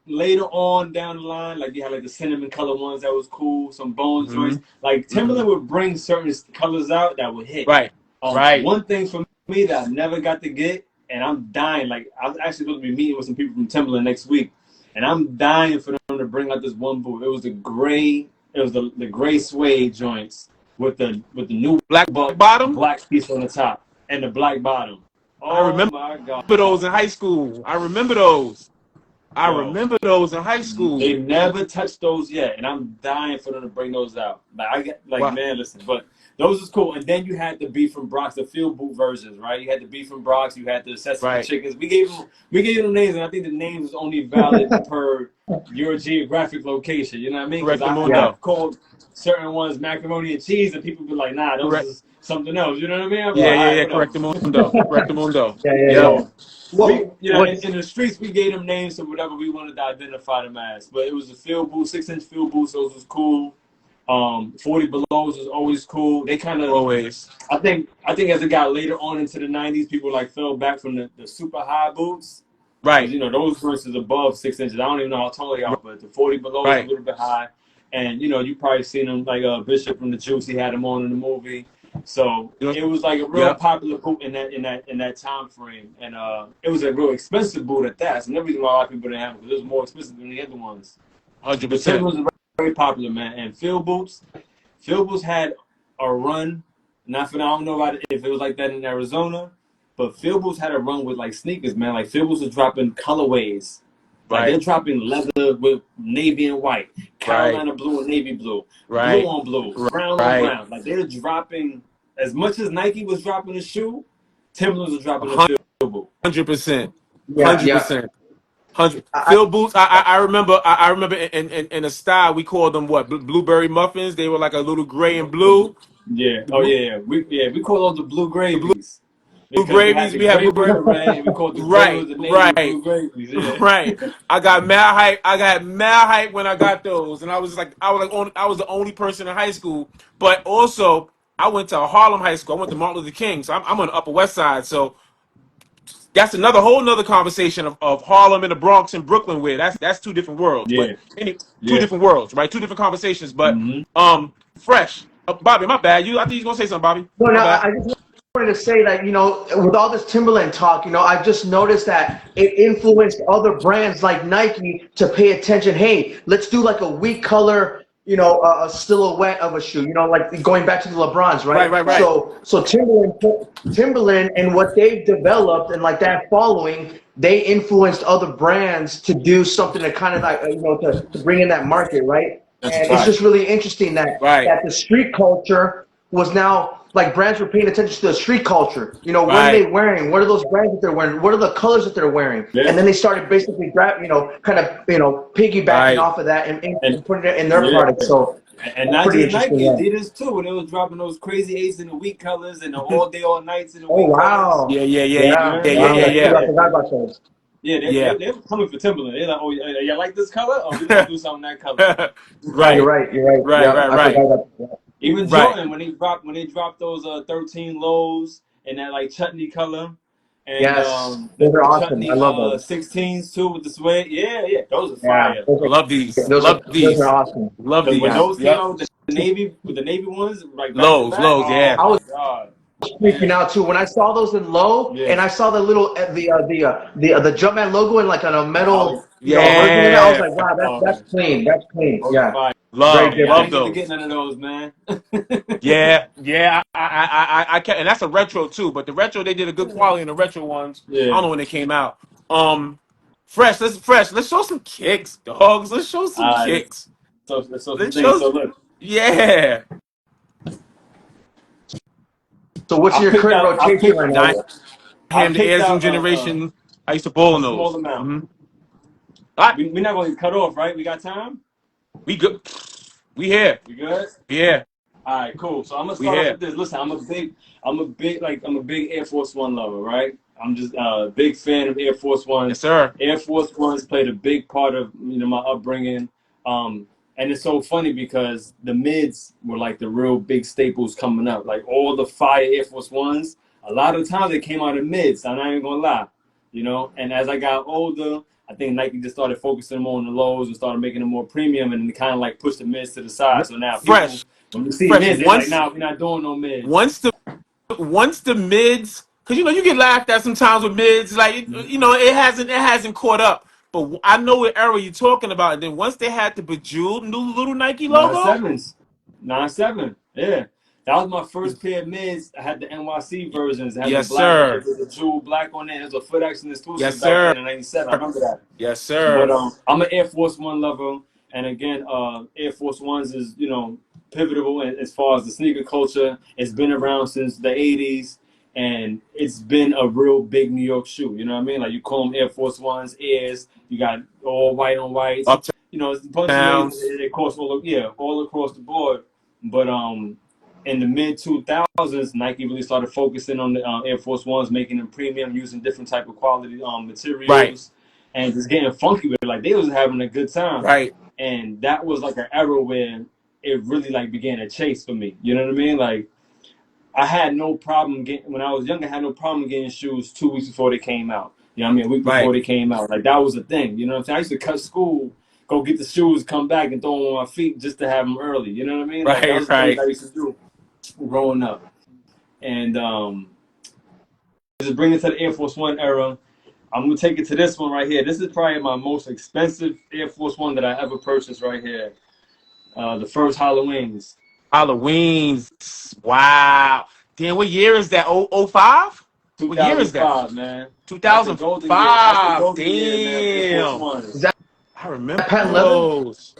later on down the line, like you had like the cinnamon color ones that was cool, some bone Hmm. joints. Like Hmm. Timberland would bring certain colors out that would hit. Right. Right. One thing for me that I never got to get, and I'm dying. Like I was actually supposed to be meeting with some people from Timberland next week, and I'm dying for them to bring out this one boot. It was the gray. It was the gray suede joints with the new Black buck bottom. black piece on the top and the black bottom. I Oh remember my god, those in high school. I remember those. I yo! remember those in high They school. never touched those yet, and I'm dying for them to bring those out. Like I get like Wow. man, listen, but those is cool. And then you had the beef from Brox, the field boot versions, right? You had the beef from Brox, you had the Sesame Right. chickens. We gave them names, and I think the names was only valid per your geographic location. You know what I mean? Because Correct, I Yeah. Mundo. have called certain ones macaroni and cheese, and people be like, nah, those Correct. is something else. You know what I mean? I'm Yeah, like, all yeah, right, yeah. whatever. Correct the mundo. Correct the mundo. Yeah, yeah, Yep. yeah. So we, What? you know, What? in the streets, we gave them names or whatever we wanted to identify them as. But it was a field boot, 6-inch field boots. Those was cool. 40 belows was always cool. They kind of, Always. I think as it got later on into the 90s, people like fell back from the super high boots. Because, Right. you know, those versus above 6 inches. I don't even know how tall they are, but the 40 below is a Right. little bit high. And, you know, you probably seen them like Bishop from the Juice. He had them on in the movie. So it was like a real Yep. popular boot in that time frame. And it was a real expensive boot at that. So the reason why a lot of people didn't have it, because it was more expensive than the other ones. But 100%. Timberlands are very popular, man. And field boots had a run. Not for now, I don't know about if it was like that in Arizona, but field boots had a run with like sneakers, man. Like field boots was dropping colorways. Like they're Right. dropping leather with navy and white, Right. Carolina blue and navy blue, blue Right. on blue, brown on Right. brown. Like they're dropping as much as Nike was dropping a shoe, Timberlands was dropping a A field boot. 100%. Yeah, yeah. 100%. 100. I, Field boots. I remember. I remember in a style we called them what? Blueberry muffins. They were like a little gray and blue. Yeah. The Oh yeah. We call those the blue blue gravies because we had gravies. the We had gray with blueberry. the red, and we called the gray Right. with the navy Right. blue gravies. Yeah. Right. I got mad hype. I got mad hype when I got those, and I was the only person in high school. But also, I went to Harlem High School. I went to Martin Luther King, so I'm on the Upper West Side. So that's another whole nother conversation of Harlem and the Bronx and Brooklyn, where that's two different worlds. But Yeah. two Yeah. different worlds, right? Two different conversations. But Mm-hmm. fresh. Bobby, my bad. I think you was gonna say something, Bobby. no, My no, bad. I just wanted to say that, with all this Timberland talk, I've just noticed that it influenced other brands like Nike to pay attention. Hey, let's do like a weak color, a silhouette of a shoe, like going back to the LeBrons, Right, right? right, right. So Timberland and what they've developed and like that following, they influenced other brands to do something to kind of like, to bring in that market, right? That's a And it's fact. just really interesting that Right, the street culture was now like brands were paying attention to the street culture. What are they right, wearing? What are those brands that they're wearing? What are the colors that they're wearing? Yeah. And then they started basically kind of piggybacking right. off of that And and putting it in their yeah. product. So And that's not pretty just interesting. Nike, Yeah. Adidas too. When they was dropping those crazy eights in the weak colors and the all day, all nights in the Oh weak colors. wow. Yeah, yeah, yeah, yeah, You know Yeah. what I yeah, yeah, mean? Wow. yeah, That's Like, true. yeah. I forgot about those. yeah, Yeah. they were coming for Timberland. They're like, oh, you like this color? Oh, we're going to do something that color. You're Right, right. You're right. right, Yeah. right, I right, forgot about that. Even right. Jordan, when they dropped those 13 lows in that like chutney color, and Yes. the, Those are the awesome. I chutney love those. 16s too with the suede. Yeah, yeah, those are Yeah. fire. I love these. Those are Love those are these. awesome. Love Because when these. Yeah. those came Yep. out with the navy ones like back to Lows, back, lows. oh Yeah. I my was god, freaking out too when I saw those in low, yeah, and I saw the little the Jumpman logo in like on a I was, metal oh version of it. I was Yeah. like, wow, oh that's man, clean. That's clean. those are Yeah, fire. very Love, Yeah, I love ain't different. get to get those. none of those, man. Yeah, yeah. I can't, and that's a retro too. But the retro, they did a good quality in the retro ones. I Yeah, don't know when they came out. Fresh. Fresh. Let's show some kicks, dogs. Let's show some let's kicks. let's show some Let's things. show. So look, Yeah. So what's your current I rotation picked right Dime now? I Ham, the picked Air Zoom out generation. I used to bowl a in small those. amount. All right, We're not going to cut off, right? We got time. we good. We here. We good? Yeah, All right, cool. So I'm gonna we start off here. with this. Listen, I'm a big Air Force One lover, right? I'm just a big fan of Air Force Yes, Ones. sir. Air Force Ones played a big part of my upbringing. And it's so funny because the mids were like the real big staples coming up. Like all the fire Air Force Ones, a lot of times they came out of mids. I'm not even gonna lie, And as I got older, I think Nike just started focusing more on the lows and started making them more premium, and kind of like pushed the mids to the side. So now people, Fresh, when you see fresh. mids, they're like, "Nah, we're not doing no mids." Once the once the mids, because you get laughed at sometimes with mids, like it hasn't caught up. But I know what era you're talking about. And then once they had the bejeweled new little Nike Nine logo, sevens, 9-7. Yeah, that was my first pair of mids. I had the NYC versions. It had the yes, black, sir. the jewel black on it. It was a foot action Yes, exclusive back sir. then in '97. I remember that. Yes, But sir. I'm an Air Force One lover, and again, Air Force Ones is pivotal as far as the sneaker culture. It's been around since the '80s, and it's been a real big New York shoe. You know what I mean? Like you call them Air Force Ones, Airs. You got all white on whites. It's a bunch of names. Uptowns. They cost all across the board. But in the mid 2000s, Nike really started focusing on the Air Force Ones, making them premium, using different type of quality Right. materials, and just getting funky with it. Like they was having a good time, Right. and that was like an era where it really like began a chase for me. You know what I mean? Like I had no problem getting when I was young. I had no problem getting shoes 2 weeks before they came out. You know what I mean? A week before Right. they came out. Like that was a thing. You know what I'm saying? I used to cut school, go get the shoes, come back and throw them on my feet just to have them early. You know what I mean? Like that Right. was the things Right. I used to do growing up. And just bring it to the Air Force One era. I'm gonna take it to this one right here. This is probably my most expensive Air Force One that I ever purchased right here. The first Halloweens. Halloweens. Wow. Damn, what year is that? Oh, 05? What year is that? 2005, man. That's the golden year. That's the 2005. golden year, man, for Air Force Damn. Is Ones. that I remember patent leather? those.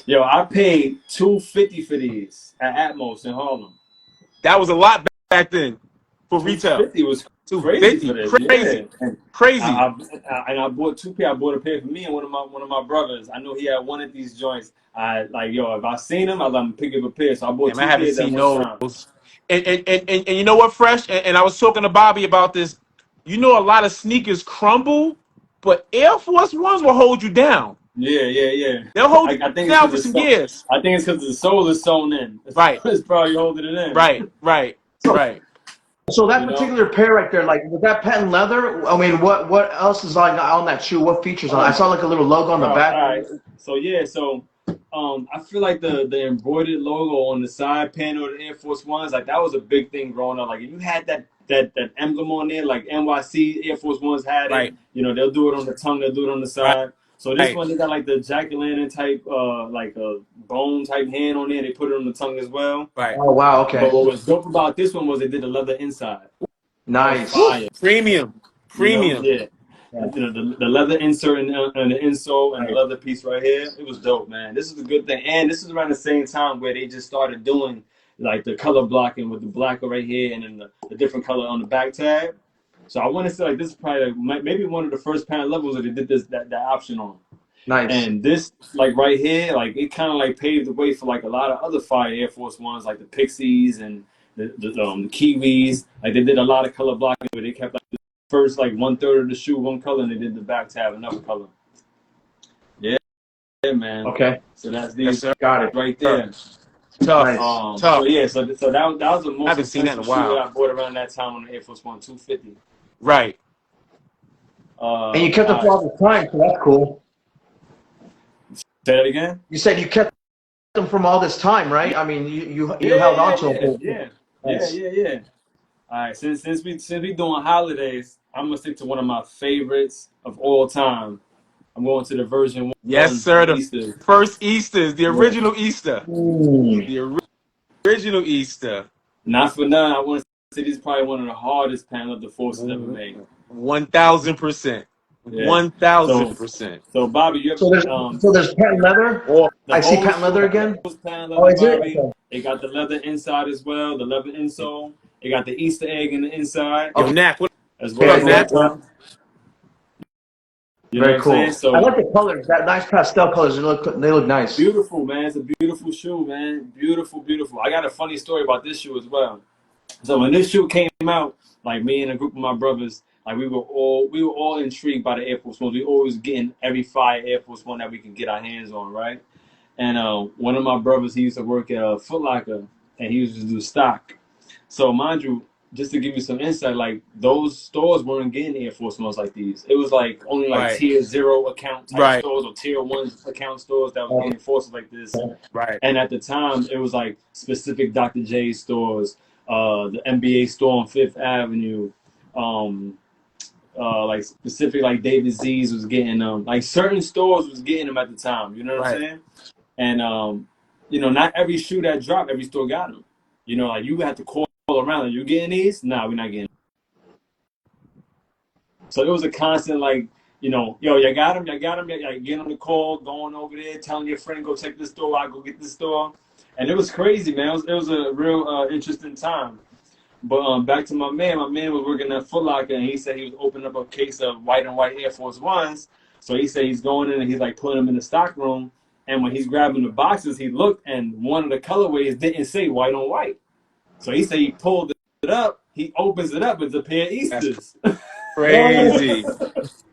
Yo, I paid $250 for these at Atmos in Harlem. That was a lot back then for Two retail. fifty was crazy 250. for this, yeah. Crazy. Crazy. I bought two pair. I bought a pair for me and one of my brothers. I know he had one of these joints. I like yo. If I seen him, I was like pick up a pair. So I bought Damn, I two haven't pairs at seen one those. time. And you know what, Fresh? And I was talking to Bobby about this. You know, a lot of sneakers crumble, but Air Force Ones will hold you down. Yeah. They'll hold you I think it's down because for some years. I think it's because the sole is sewn in. Right, It's probably holding it in. So, right. so that You know. particular pair right there, like was that patent leather? I mean, what else is on that shoe? What features on it? I saw like a little logo on the Bro, back. all right. So yeah, I feel like the embroidered logo on the side panel of the Air Force Ones, like that was a big thing growing up. Like if you had that emblem on there, like NYC Air Force Ones had it. Right, You know, they'll do it on the tongue, they'll do it on the right, side. So this right, one they got like the Jack o' Lantern type, like a bone type hand on there. They put it on the tongue as well. right. Oh wow, But okay, what was dope about this one was they did the leather inside. That was nice, fire. Premium, You know, premium. yeah. yeah, The leather insert and the insole and the right. leather piece right here, it was dope, man. This is a good thing. And this is around the same time where they just started doing like the color blocking with the black right here and then the different color on the back tab. So I want to say like this is probably maybe one of the first panel levels that they did that option on. Nice, And this like right here, like it kind of like paved the way for like a lot of other fire Air Force Ones like the Pixies and the Kiwis. Like they did a lot of color blocking where they kept like first like 1/3 of the shoe one color and they did the back tab another color. Yeah, man. okay, So that's Yes, these sir. got it. right there. Tough, Nice. So tough. yeah, so that was the I most haven't seen that in expensive a shoe that while. I bought around that time on the Air Force One, 250. Right. And you kept them All for right. all the time, so that's cool. Say that again. You said you kept them from all this time, right? I mean, you held on to them. Nice. Yeah. All right, since we doing holidays, I'm gonna stick to one of my favorites of all time. I'm going to the version Yes, one, sir. the The Easter. first Easters, the Yeah. original Easter. Mm. The original Easter. Not for none, I want to say this is probably one of the hardest panels the Forces ever made. 1000%. Yeah. So 1000%. so Bobby, you So there's so there's patent leather. Oh, the I see whole patent leather shoe again. was panel Oh, leather, is it? Bobby. Okay. They got the leather inside as well, the leather insole. They got the Easter egg in the inside yo, Knack, what as up, well as Knack? that. You know Very what I'm saying? cool. I So like the colors. That nice pastel colors. They look nice. beautiful, man. It's a beautiful shoe, man. Beautiful. I got a funny story about this shoe as well. So when this shoe came out, like me and a group of my brothers, like we were all intrigued by the Air Force Ones. We always getting every fire Air Force One that we can get our hands on, right? And one of my brothers, he used to work at a Foot Locker, and he used to do stock. So mind you, just to give you some insight, like those stores weren't getting Air Force Ones like these. It was like only like Right, tier 0 account type right, stores or tier 1 account stores that was getting forces like this. right, And at the time, it was like specific Dr. J stores, the NBA store on Fifth Avenue, like specific like David Z's was getting them. Like certain stores was getting them at the time. You know what I'm right. saying? And not every shoe that dropped, every store got them. You know, like you had to call around. Like, you getting these? Nah, we're not getting them. So it was a constant like, yo, you got them, you get on the call, going over there, telling your friend, go check this store, I go get this store. And it was crazy, man. It was a real interesting time. But back to my man was working at Foot Locker, and he said he was opening up a case of white and white Air Force Ones. So he said he's going in and he's like putting them in the stock room. And when he's grabbing the boxes, he looked, and one of the colorways didn't say white on white. So he said he pulled it up. He opens it up. It's a pair of Easters. Crazy.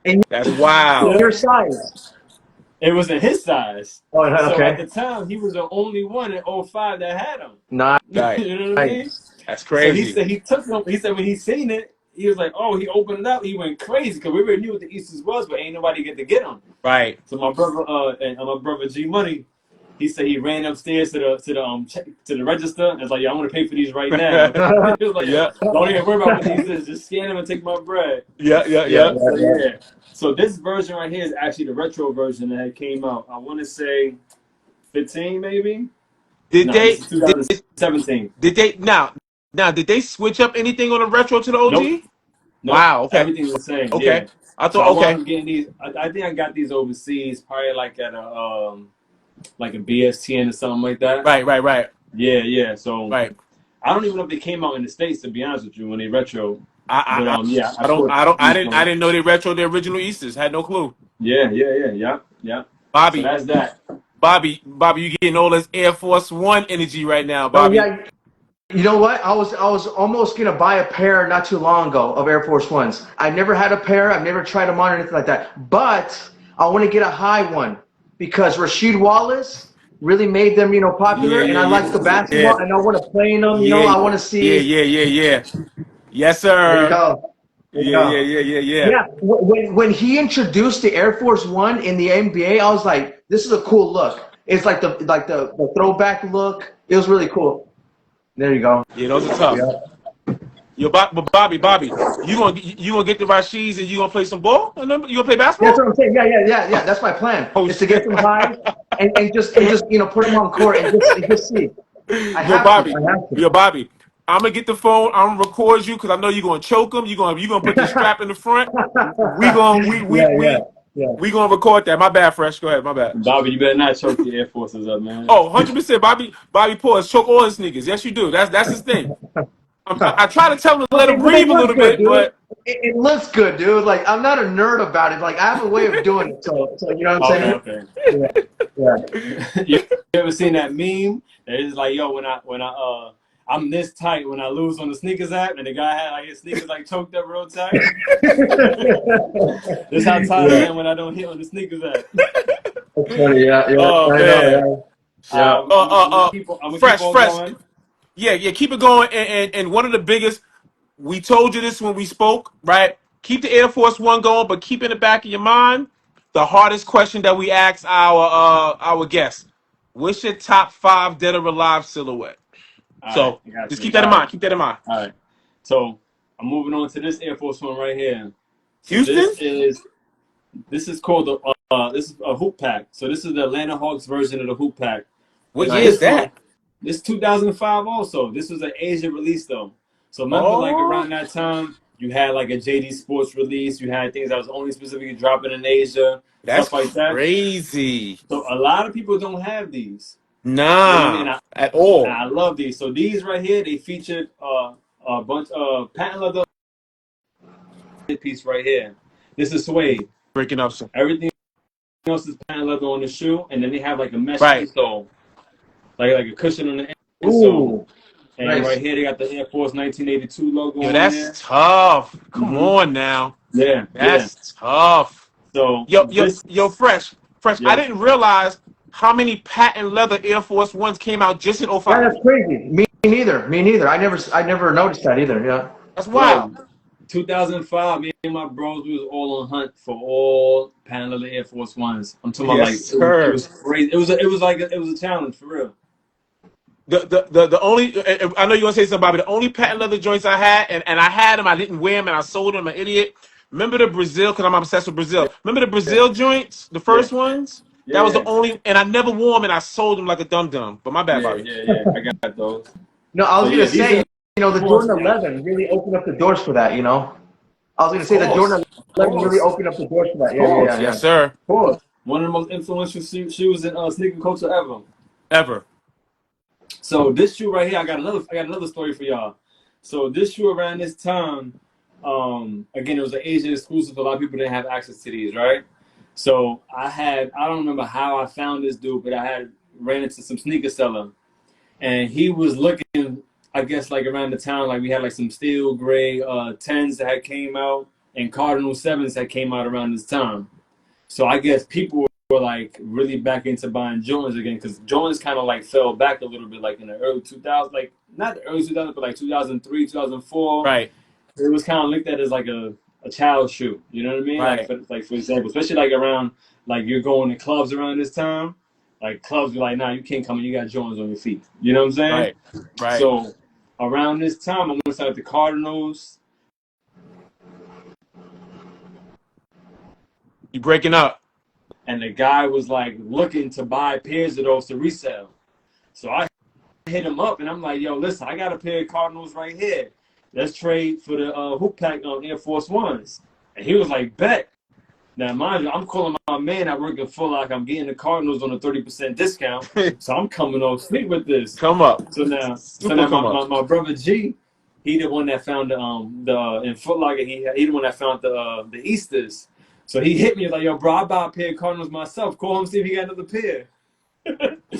In That's wild. your size. It was in his size. Oh, So at okay. the time, he was the only one in '05 that had them. Nice. Right. You know what I mean? That's So he crazy. said he took them. He said when he seen it, he was like, "Oh," he opened it up. He went crazy because we already knew what the Easters was, but ain't nobody get to get them. Right. So my brother, and my brother G Money, he said he ran upstairs to the register and was like, "Yeah, I want to pay for these right now." He was like, Yeah. "Don't even worry about what these is. Just scan them and take my bread." Yeah. Yeah. Yeah, Yeah. yeah, So yeah. yeah. So this version right here is actually the retro version that came out. I want to say 15 maybe. Did No, this they is 2017. did they now did they switch up anything on the retro to the Nope. OG? Nope. Wow. Okay. Everything's the same. Okay. Yeah. I So thought I wound okay. up getting these. I think I got these overseas, probably like a BSTN or something like that. Right. Right. Right. Yeah, yeah. So Right. I don't even know if they came out in the States, to be honest with you, when they retro. I But I yeah, I I don't pulled I don't these I from. didn't know they retro the original Easters. Had no clue. Yeah, yeah, yeah, yeah, yeah. So Bobby, that's that. Bobby, you getting all this Air Force One energy right now, Oh Bobby. yeah. You know what? I was almost gonna buy a pair not too long ago of Air Force Ones. I never had a pair. I've never tried them on or anything like that. But I want to get a high one because Rasheed Wallace really made them, Yeah, popular. And yeah, I like the yeah, yeah, basketball, and I want to play in them. yeah, I want to yeah, see. yeah, yeah, yeah. Yes, There you sir. go. There you Yeah, yeah, go. yeah, yeah, yeah. Yeah, when he introduced the Air Force One in the NBA, I was like, this is a cool look. It's like the throwback look. It was really cool. There you go. Yeah, those are tough. Yeah. Yo, but Bobby, you gonna get the Rasheeds and you gonna play some ball? And then you gonna play That's basketball? what I'm saying. Yeah. That's my plan. Oh Is to get shit. some highs and just put them on court and just see. I Yo, have to. Bobby, I have to. yo, Bobby. I'm gonna get the phone. I'm gonna record you because I know you're gonna choke them. You gonna put the strap in the front. We gonna Yeah, yeah, yeah. we gonna record that. My bad, Fresh. Go ahead. My bad. Bobby, you better not choke the Air Forces up, man. Oh, 100%. Bobby Paws choke all his sneakers. Yes, you do. That's his thing. I try to tell him to let him But they breathe a look little good, bit, dude. but It looks good, dude. Like I'm not a nerd about it. Like I have a way of doing it. So you know what I'm Okay, saying? okay. Yeah, yeah. You ever seen that meme? It's like, yo, I'm this tight when I lose on the sneakers app, and the guy had like his sneakers like choked up real tight. This how tight I Yeah. am when I don't hit on the sneakers app. That's funny. Yeah, yeah. oh I man. know. Yeah. Yeah. I'm gonna keep Fresh, on fresh. going. Yeah, yeah. Keep it going. And one of the biggest. We told you this when we spoke, right? Keep the Air Force One going, but keep in the back of your mind the hardest question that we ask our guests: what's your top five dead or alive silhouette? All right, So I got just you. keep that in All right, mind. Keep that in mind. all right. So I'm moving on to this Air Force One right here. So Houston, this is called this is a hoop pack. So this is the Atlanta Hawks version of the hoop pack. what year is This one, that? this 2005 also. This was an Asia release though. So remember, like Oh, around that time, you had like a JD Sports release. You had things that was only specifically dropping in Asia, that's stuff like that. crazy. So a lot of people don't have these. You know what I mean? Nah, And at all. I love these. So these right here, they featured a bunch of patent leather piece right here. This is suede. Breaking up some. Everything else is patent leather on the shoe, and then they have like a mesh Right. insole, like a cushion on the insole. Ooh, And nice. right here, they got the Air Force 1982 logo Yo, on that's there. tough. Come hmm on now. Yeah, yeah. That's tough. So this, Yo, fresh. I yeah, didn't realize how many patent leather Air Force Ones came out just in Yeah, '05. that's crazy. Me neither. Me neither. I never noticed that either. Yeah. That's bro. wild. 2005, me and my bros, we was all on hunt for all patent leather Air Force Ones. I'm talking about Yes, like it sir. was crazy. It was a challenge for real. The only I know you're gonna say something about it. The only patent leather joints I had, and I had them, I didn't wear them, and I sold them. I'm an idiot. Remember the Brazil? Because I'm obsessed with Brazil. Remember the Yeah, Brazil joints, the yeah, first ones? That was the yeah, only, and I never wore them, and I sold them like a dum dum. But my bad, yeah, Bobby. yeah, yeah. I got those. No, I So was gonna yeah, these say, are the Force. Jordan 11 really opened up the doors for that. I was gonna Of say the course, Jordan of 11 really course, of opened up the doors for that. Yeah, yeah, course, yeah, Yes, yeah. sir. of course. One of the most influential shoes in sneaker culture ever. Ever. So this shoe right here, I got another story for y'all. So this shoe around this time, again, it was an Asian exclusive. A lot of people didn't have access to these, right? So I don't remember how I found this dude, but I had ran into some sneaker seller, and he was looking. I guess like around the town, like we had like some steel gray 10s that had came out and Cardinal 7s that came out around this time. So I guess people were like really back into buying Jordans again because Jordans kind of like fell back a little bit like in the early 2000s, like not the early 2000s, but like 2003, 2004. Right. It was kind of looked at as like a child shoe. You know what I mean? Right. Like for example, especially like around like you're going to clubs around this time. Like clubs be like, nah, you can't come in. You got Jordans on your feet. You know what I'm saying? Right. Right. So around this time, I went to the Cardinals. You breaking up? And the guy was like looking to buy pairs of those to resell. So I hit him up and I'm like, yo, listen, I got a pair of Cardinals right here. Let's trade for the hoop pack on Air Force Ones. And he was like, bet. Now, mind you, I'm calling my man at work in Full Lock. I'm getting the Cardinals on a 30% discount. So I'm coming off sweet with this. Come up. So now Super come up. my brother G, he the one that found the in Foot Locker, he the one that found the Easters. So he hit me like, yo, bro, I bought a pair of Cardinals myself. Call him, see if he got another pair.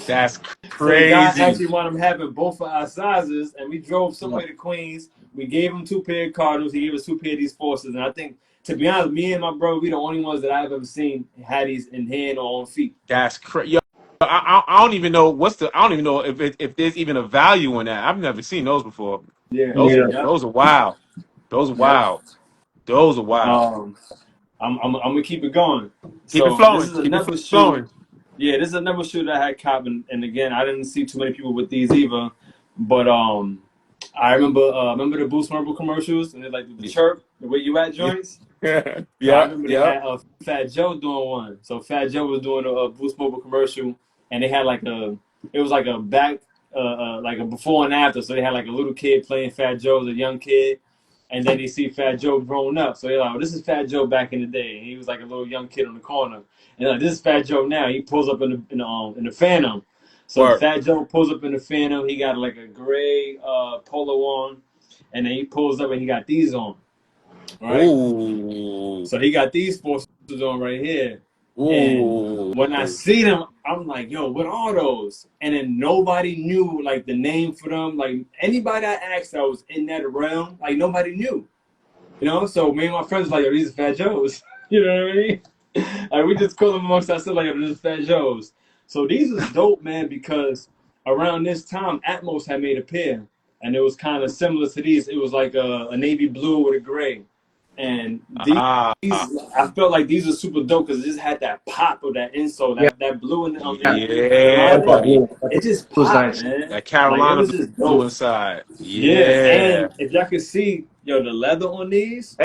That's So the guy crazy. actually wanted him having both of our sizes, and we drove somewhere to Queens. We gave him 2 pair of Cardinals. He gave us 2 pair of these Forces. And I think, to be honest, me and my brother, we the only ones that I've ever seen had these in hand or on feet. That's crazy. Yo, I don't even know I don't even know if there's even a value in that. I've never seen those before. Yeah, Those are wild. Those are wild. Those are wild. I'm gonna keep it going. Keep it So flowing. this is Keep another it shoe. flowing. Yeah, this is another shoe that I had cop, and again, I didn't see too many people with these either. But I remember the Boost Mobile commercials, and they're like the chirp, the way you at joints. Yeah. So I remember they had Fat Joe doing one. So Fat Joe was doing a Boost Mobile commercial, and they had it was like a back, like a before and after. So they had like a little kid playing Fat Joe as a young kid, and then they see Fat Joe grown up. So they're like, oh, this is Fat Joe back in the day. And he was like a little young kid on the corner. And they're like, this is Fat Joe now. He pulls up in the Phantom. So Word. Fat Joe pulls up in the Phantom. He got like a gray polo on, and then he pulls up and he got these on. Right? Ooh. So he got these Forces on right here. Ooh. And when I see them, I'm like, yo, what are those? And then nobody knew like the name for them. Like anybody I asked that was in that realm, like nobody knew. You know? So me and my friends were like, yo, these are Fat Joes. You know what I mean? Like we just call them amongst ourselves like, yo, these are Fat Joes. So these was dope, man, because around this time, Atmos had made a pair. And it was kind of similar to these. It was like a navy blue with a gray. And these, I felt like these were super dope because it just had that pop of that insole, that blue in the buddy. it just was popped, nice. man. That Carolina like, it was just blue dope. inside. Yeah, and if y'all could see, yo, the leather on these.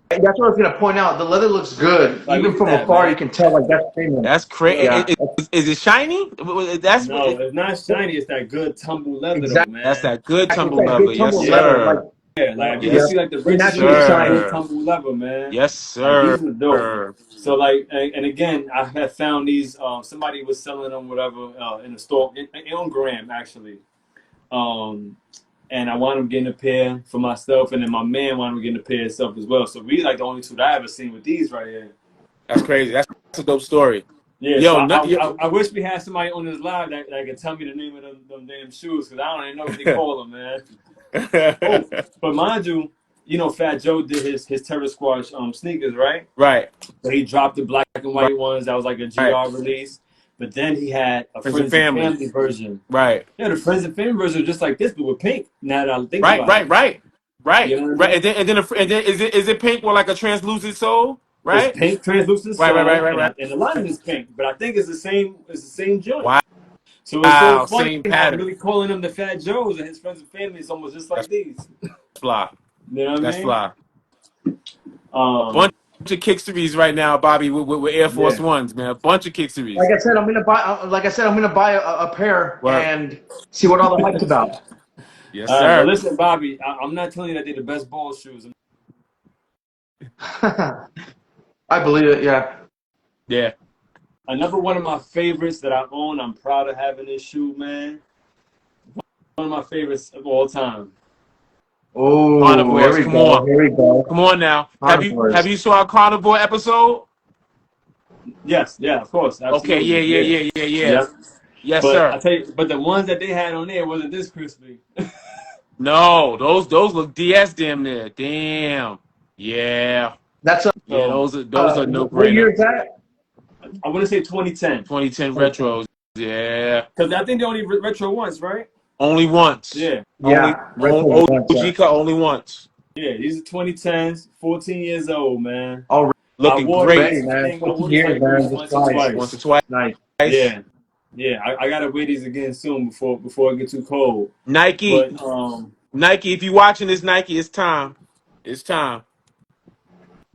That's what I was gonna point out. The leather looks good. Like, Even from afar, you can tell like that's premium. That's crazy. Yeah. Is it shiny? That's No, it's not shiny. It's that good tumble leather, Exactly. though, man. That's that good tumble It's that leather. good Yes, tumble sir. leather, Like Yeah. you see, like the Naturally Richardson shiny. good tumble leather, man. Yes, sir. Like, these are dope. So like, and again, I had found these. Somebody was selling them, whatever, in the store on Graham actually. And I wound up getting a pair for myself, and then my man wound up getting a pair himself as well. So we like the only two that I ever seen with these right here. That's crazy. That's a dope story. Yeah, Yo, so I wish we had somebody on this live that could tell me the name of them damn shoes, because I don't even know what they call them, man. But mind you, Fat Joe did his Terror Squash sneakers, right? Right. So he dropped the black and white ones. That was like a GR release. But then he had a Friends and Family version. Right. Yeah, the Friends and Family version was just like this, but with pink. Now that I think Right, about it. right. You know what I mean? And then is it pink with like a translucent sole? Right. It's pink translucent sole. Right. And the line is pink, but I think it's the same joint. Wow. So it's so funny. Same pattern. I'm really calling them the Fat Joes, and his Friends and Family is almost just like these. Fly. You know what I mean? That's fly. A bunch of Kickstories right now, Bobby, with Air Force Ones, man. A bunch of Kickstories. Like I said, I'm gonna buy a pair and see what all the hype's about. Yes, sir. But listen, Bobby, I'm not telling you that they're the best ball shoes. I believe it. Yeah. Yeah. Another one of my favorites that I own. I'm proud of having this shoe, man. One of my favorites of all time. Oh, Carnivores, come on. Here we go. Come on now. Have you saw our Carnivore episode? Yes, yeah, of course. Absolutely. Okay, yeah. Yes, but sir. I tell you, but the ones that they had on there wasn't this crispy. No, those look DS damn near. Damn. Yeah. That's Yeah, So those are no what year brainer. is that? I want to say 2010 2010 2010. retros. Yeah. because I think they only retro once, right? Only once. Yeah, Only Yeah, retro once. OG cut only once. yeah. These are 2010s. 14 years old, man. I Looking wore great. these. Already, I man. think I 14 wore these years, like maybe man. Just once or flies. Once or twice. twice. Nice. Yeah, yeah. I gotta wear these again soon before it get too cold. Nike. But Nike, if you watching this, Nike, it's time. It's time.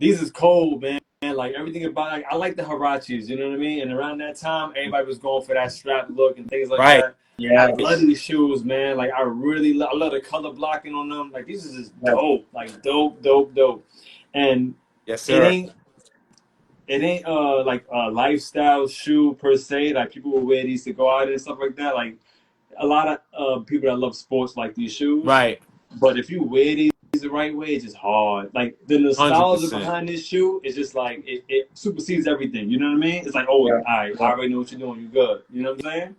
these is cold, man. Like everything about like I like the Harachis, you know what I mean? And around that time, everybody was going for that strap look and things like Right. that. I love Yes. these shoes, man. Like I really I love the color blocking on them. Like these is just Yes. dope. Like dope, dope, dope. And Yes, it sir. ain't it ain't like a lifestyle shoe per se. Like people will wear these to go out and stuff like that. Like a lot of people that love sports like these shoes. Right. But if you wear these the right way, it's just hard. Like the nostalgia 100%. behind this shoe is just like it supersedes everything. You know what I mean? It's like, oh, all Yeah. right, I Yeah. already know what you're doing. You good. You know what I'm saying?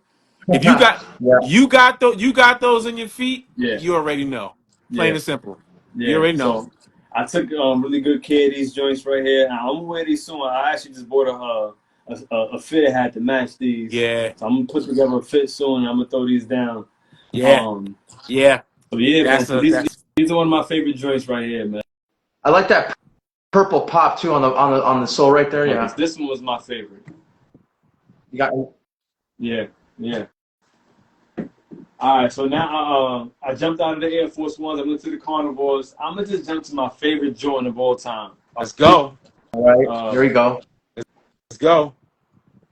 If you got Yeah. you got those in your feet, Yeah, you already know. Plain yeah, and simple. You yeah. already know. So I took really good care of these joints right here. And I'm gonna wear these soon. I actually just bought a fit hat to match these. Yeah. So I'm gonna put together a fit soon. And I'm gonna throw these down. Yeah. Um. Yeah. So yeah, man. So That's these are one of my favorite joints right here, man. I like that purple pop too on the sole right there. Like Yeah. this one was my favorite. You got. Yeah, yeah. All right, so now I jumped out of the Air Force Ones. I went to the Carnivores. I'm gonna just jump to my favorite Jordan of all time. let's go. All right. Uh, Here we go. Let's go.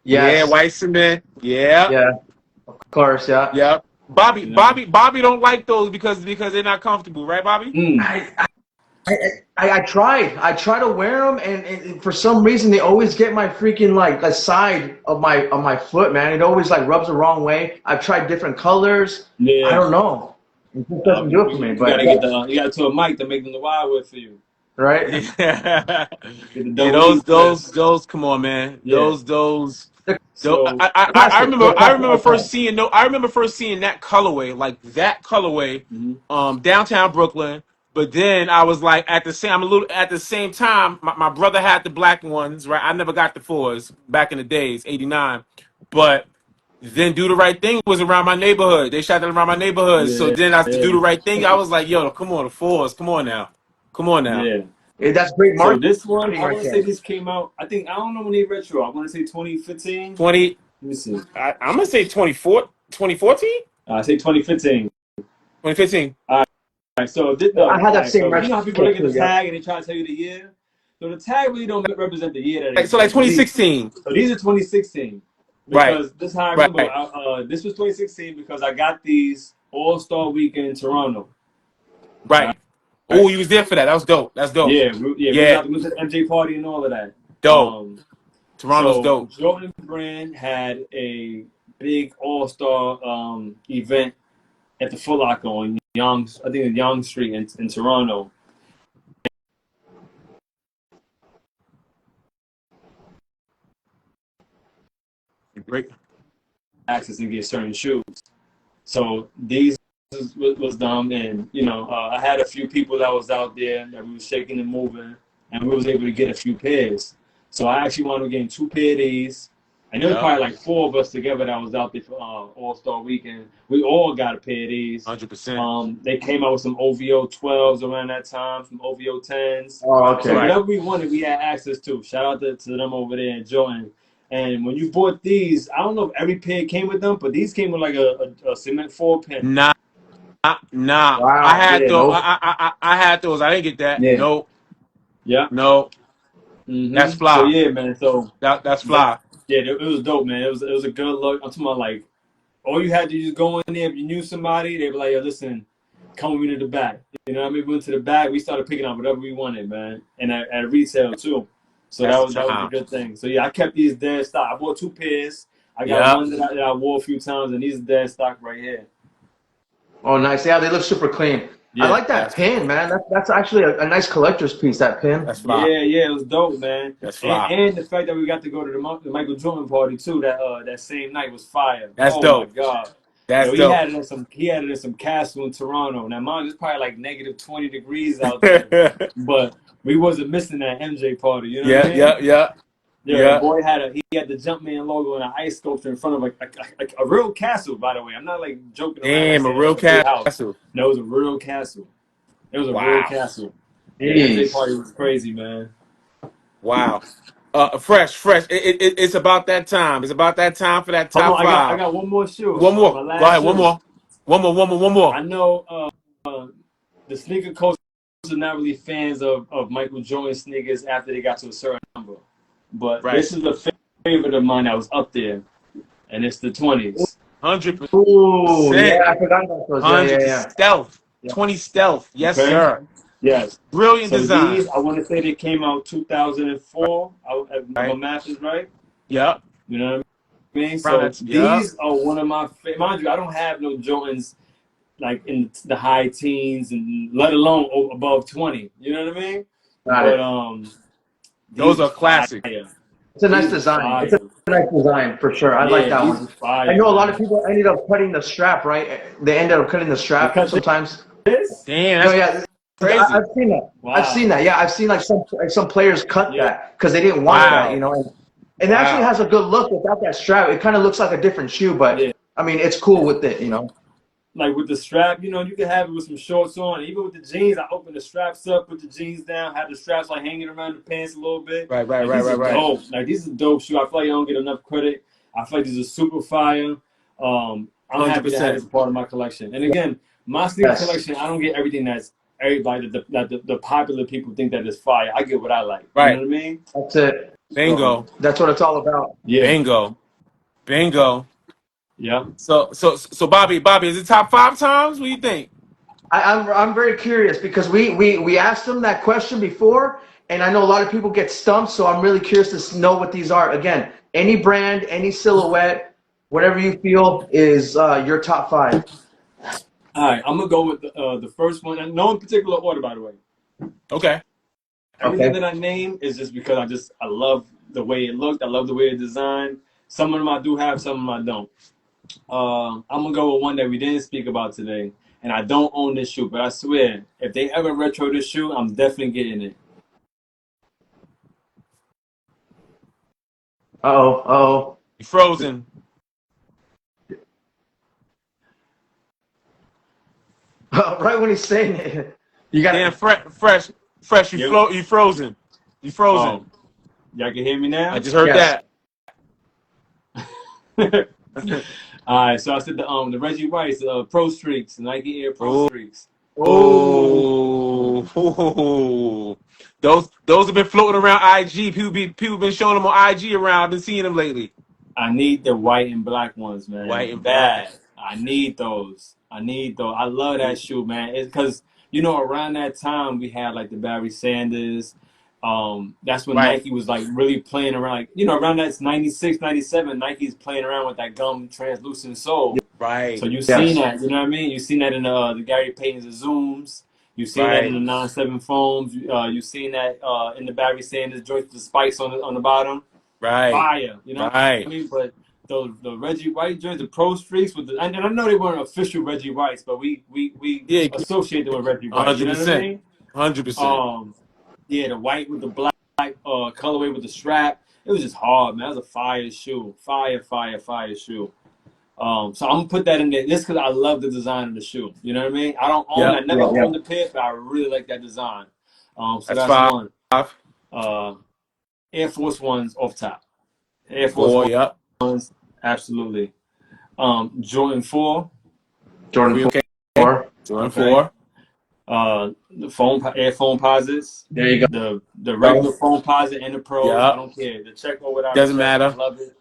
Yeah, Yes. white cement. Yeah. Yeah. Of course. Yeah. Yeah. Bobby, you know. Bobby don't like those because they're not comfortable, right, Bobby? Mm. I tried. I try to wear them, and for some reason they always get my freaking like the side of my foot, man. It always like rubs the wrong way. I've tried different colors. Yeah. I don't know. It just doesn't do it for me. You But gotta get you got to a mic to make them the wild with for you. right? Yeah. Get the Yeah, double E twist. those. Come on, man. Yeah. So Plastic. They're I plastic remember like that. first seeing that colorway, like that colorway, mhm. downtown Brooklyn. But then I was like, at the same time, my brother had the black ones, right? I never got the fours back in the days, '89. But then Do the Right Thing was around my neighborhood. They shot that around my neighborhood. So Yeah, then after yeah, Do the Right Thing, I was like, yo, come on, the fours, come on now, come on now. yeah. That's great So this one, marketing I right want to say there. this came out. I don't know when they retro. I want to say 2015. 20, Let me see. I'm gonna say 2014, I say 2015. 2015. All right, so this, no, I had that right, same so you know how people retro look at too. the Yeah. tag and they try to tell you the year. So the tag really don't represent the year that Like, it so like came. So 2016. these are 2016 Right, because this is how I remember. right. This was 2016 because I got these All Star Weekend in Toronto. Right. Oh, you was there for that. That was dope. That's dope. Yeah, we was Yeah, out to the MJ party and all of that. dope. Toronto's So dope. Jordan Brand had a big All Star event at the Foot Locker on I think Yonge Street in Toronto. Great. Access and get certain shoes. So these was dumb, and I had a few people that was out there that we was shaking and moving, and we was able to get a few pairs. So I actually wound up getting 2 pair of these. And there was probably like 4 of us together that was out there for All Star Weekend. We all got a pair of these. 100%. They came out with some OVO 12s around that time, some OVO 10s. Oh, okay. So whatever we wanted, we had access to. Shout out to them over there in Jordan. And when you bought these, I don't know if every pair came with them, but these came with like a cement 4 pin. Nah. Wow. I had Yeah, those. nope. I had those. I didn't get that. Yeah. Nope. Yeah. No. Mm-hmm. That's fly. So yeah, man. So That's fly. yeah, it was dope, man. It was a good look. I'm talking about like all you had to just go in there if you knew somebody. They were like, yo, listen, come with me to the back. You know what I mean? We went to the back. We started picking out whatever we wanted, man, and at retail too. So that was a good thing. So yeah, I kept these dead stock. I bought 2 pairs. I got one that I wore a few times, and these are dead stock right here. Oh, nice. Yeah, they look super clean. Yeah, I like that pin, man. That's actually a nice collector's piece, that pin. That's fly. Yeah, it was dope, man. That's fly. And the fact that we got to go to the Michael Jordan party too that same night was fire. That's oh dope. My God. That's Yo, he dope. had it in some castle in Toronto. Now mine is probably like negative 20 degrees out there, but we wasn't missing that MJ party. You know what I Yeah, mean? yeah, yeah, Yeah, the yeah. boy he had the Jumpman logo and an ice sculpture in front of a real castle. By the way, I'm not like joking around like Damn, a saying it real was a big house. castle. No, it was a real castle. It was a real Wow, castle. The MJ Jeez. party was crazy, man. wow. Fresh. It's about that time. It's about that time for that Hold top on, I five. got one more shoe. One My more. Go last ahead. One shoe. more. One more. I know the sneaker culture are not really fans of Michael Jordan sneakers after they got to a certain number, but Right. this is a favorite of mine that was up there, and it's the 20s. 100%. Ooh, yeah, I forgot about those. Yeah, 100 yeah, stealth. Yeah. 20 stealth. Yes, Okay. sir. Yes. Brilliant So design. these, I want to say they came out 2004. My math is right. Yep. You know what I mean? Around So that. Yep. these are one of my mind you, I don't have no Jordans like in the high teens and let alone above 20. You know what I mean? Got But it. Those these are are fire. classic. It's a nice These are design. It's fire. a nice design for sure. I like Yeah, that these one. are I fire, know a lot of man. people ended up cutting the strap, right? They ended up cutting the They strap cut sometimes. this? Damn, No, that's yeah, crazy. I've seen that. I've Wow. seen that. Yeah, I've seen like some players cut Yeah. that because they didn't want that, Wow. you know. And it actually Wow. has a good look without that strap. It kind of looks like a different shoe, but Yeah. I mean, it's cool with it, you know. Like with the strap, you know, you can have it with some shorts on. Even with the jeans, I open the straps up, put the jeans down, have the straps like hanging around the pants a little bit. Right. Like these are dope. Like these are dope shoes. I feel like I don't get enough credit. I feel like these are super fire. I'm happy to have this 100%. part of my collection. And again, my sneaker Yes, collection, I don't get everything that's everybody that the popular people think that is fire. I get what I like. You know Right. what I mean? that's it. So Bingo. That's what it's all about. yeah, Bingo. yeah. So Bobby, is it top five times? What do you think? I'm very curious because we asked them that question before, and I know a lot of people get stumped. So I'm really curious to know what these are. Again, any brand, any silhouette, whatever you feel is your top five. All right, I'm gonna go with the first one, and no in particular order, by the way. Okay. Everything Okay. that I name is just because I love the way it looked. I love the way it designed. Some of them I do have, some of them I don't. I'm gonna go with one that we didn't speak about today, and I don't own this shoe, but I swear, if they ever retro this shoe, I'm definitely getting it. Oh. You frozen. Right when he's saying it, you got Damn, to. fresh. Yep. You frozen. You Oh, frozen. y'all can hear me I now? just heard Yes. All right, so I said the Reggie White's Pro Streaks, Nike Air Pro Oh, Streaks. oh. Those have been floating around IG. People been showing them on IG around. I've been seeing them lately. I need the white and black ones, man. White and black. Bad. I need those. I love that shoe, man. It's because around that time we had like the Barry Sanders. That's when Right. Nike was like really playing around. Like around that 96, 97, Nike's playing around with that gum translucent sole. Right. So you seen Yes. that, you know what I mean? You seen that in the Gary Payton's and Zooms. You seen that in the 9-7 foams. You seen that in the Barry Sanders joints with the spikes on the bottom. Right. Fire, you know what I Right. mean? But the Reggie White joints, the Pro Streaks with and I know they weren't official Reggie Whites, but we Yeah. associate them with Reggie White. You know what I 100%. mean? 100%. Yeah, the white with the black colorway with the strap. It was just hard, man. That was a fire shoe. Fire shoe. So I'm gonna put that in there just because I love the design of the shoe. You know what I mean? I don't own. Yep. I never Yeah. owned the pair, but I really like that design. So That's that's five. one. Air Force Ones off top. Air Force Four. Yep. Ones, absolutely. Jordan 4. Jordan Okay. 4. Jordan Okay. 4. The Air Foam Posits. There you go. The regular Foam Posit and the Pros. Yep. I don't care. The check or without Doesn't the check, matter. I love it.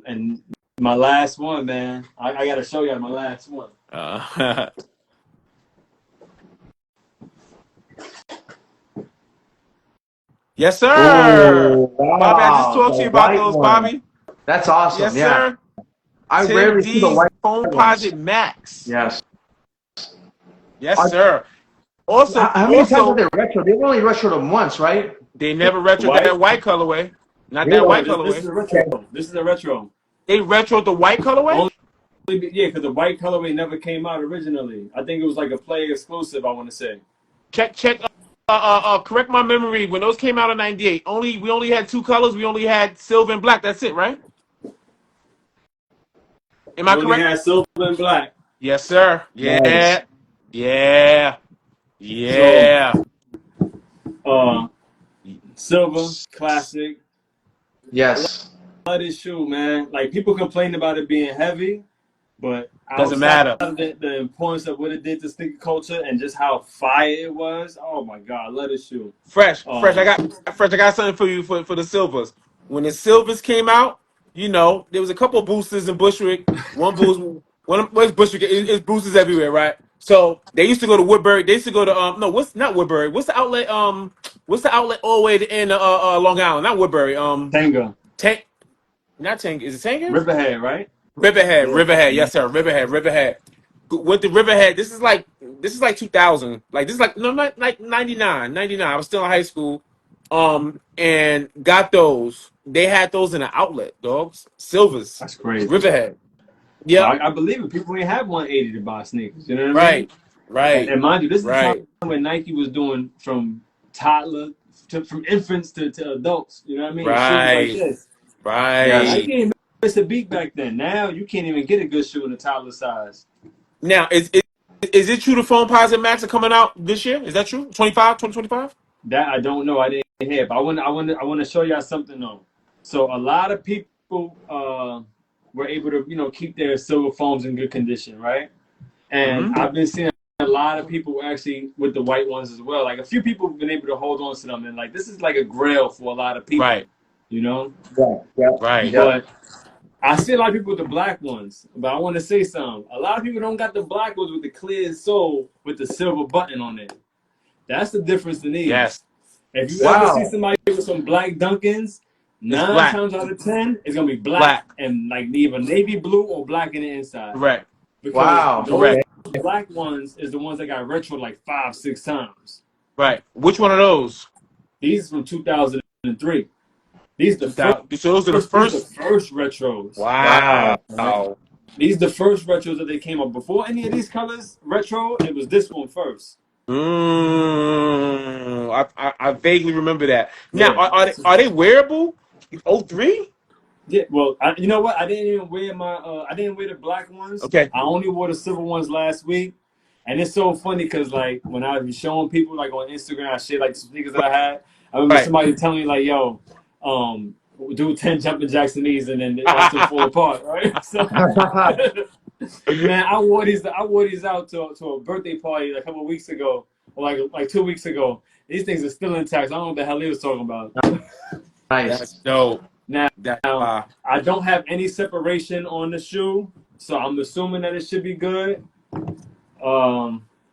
And my last one, man. I gotta show you my last one. Yes, sir. Oh, Bobby, I just wow. The talked to you about white those, one. Bobby. That's awesome. Yes, Yeah. sir. I Tim rarely see the D's white Foam ones. Posit Max. Yes. Yes, sir. Also, How many times have they retro? They've only retroed them once, right? they never retroed White? that white colorway. Not that Really? No, white this colorway. is a retro. Okay. This is a retro. They retroed the white colorway? Only yeah, because the white colorway never came out originally. I think it was like a player exclusive. I want to say. Check. Correct my memory. When those came out in '98, we only had two colors. We only had silver and black. That's it, right? Am I We only correct? had silver and black. Yes, sir. Nice. Yeah, yeah, So, yeah. uh, silver classic. I Yes. love this shoe, man. Like people complain about it being heavy, but Doesn't outside matter. of the importance of what it did to sneaker culture and just how fire it was, oh my god, I love this shoe. Fresh. Um, I got something for you for the silvers. When the silvers came out, there was a couple of boosters in Bushwick. One boost, where's Bushwick? It's boosters everywhere, right? So they used to go to Woodbury. They used to go to no, what's not Woodbury? What's the outlet all the way to in Long Island? Not Woodbury. Tenga, Tank, not Tank. Is it Tank? Riverhead, right? Riverhead, Yeah. Riverhead, yes sir, Riverhead. With the Riverhead, this is like 2000, like this is like no, not like 99. I was still in high school, and got those. They had those in an outlet, dogs, silvers, That's crazy. Riverhead. Well, Yep, I believe it. People ain't have 180 to buy sneakers. You know what I mean? right, right, And mind you, this is the time right, when Nike was doing from toddler from infants to adults. You know what I mean? Shoes like right, this. Yes. Nike right. ain't missed a beat back then. Now you can't even get a good shoe in the toddler size. Now, is it true the Phone Posit Max are coming out this year? Is that true? 2025? That I don't know. I didn't hear, but I want to show y'all something though. So a lot of people were able to keep their silver foams in good condition, right? And Mm-hmm. I've been seeing a lot of people actually with the white ones as well. Like a few people have been able to hold on to them, and like this is like a grail for a lot of people, Right, you know. Yeah. Yeah. right. Yeah. But I see a lot of people with the black ones. But I want to say something. A lot of people don't got the black ones with the clear sole with the silver button on it. That's the difference in these. Yes, If you ever see Wow. somebody with some black Dunkins, it's nine black, times out of 10, it's gonna be black black. and like either navy blue or black in the inside. Correct, Because Wow. those Okay. correct. black ones is the ones that got retro like 5, 6 times. Right. Which one of those? These from 2003. These the first. 2000. So those are the These the first. first retros. Wow. Wow. Right? These the first retros that they came up before any of these colors retro. It was this one first. I vaguely remember that. Now, Yeah. are they wearable? 03? Yeah, well, you know what? I didn't even wear I didn't wear the black ones. Okay. I only wore the silver ones last week, and it's so funny because like when I was showing people like on Instagram, I shared like some sneakers that I had. I remember Right. somebody telling me like, "Yo, do 10 jumping jacks in these and then watch them fall apart." Right? So, man, I wore these out to a birthday party like a couple of weeks ago, or like 2 weeks ago. These things are still intact. I don't know what the hell he was talking about. That's Nice. dope. Now, That I don't have any separation on the shoe, so I'm assuming that it should be good.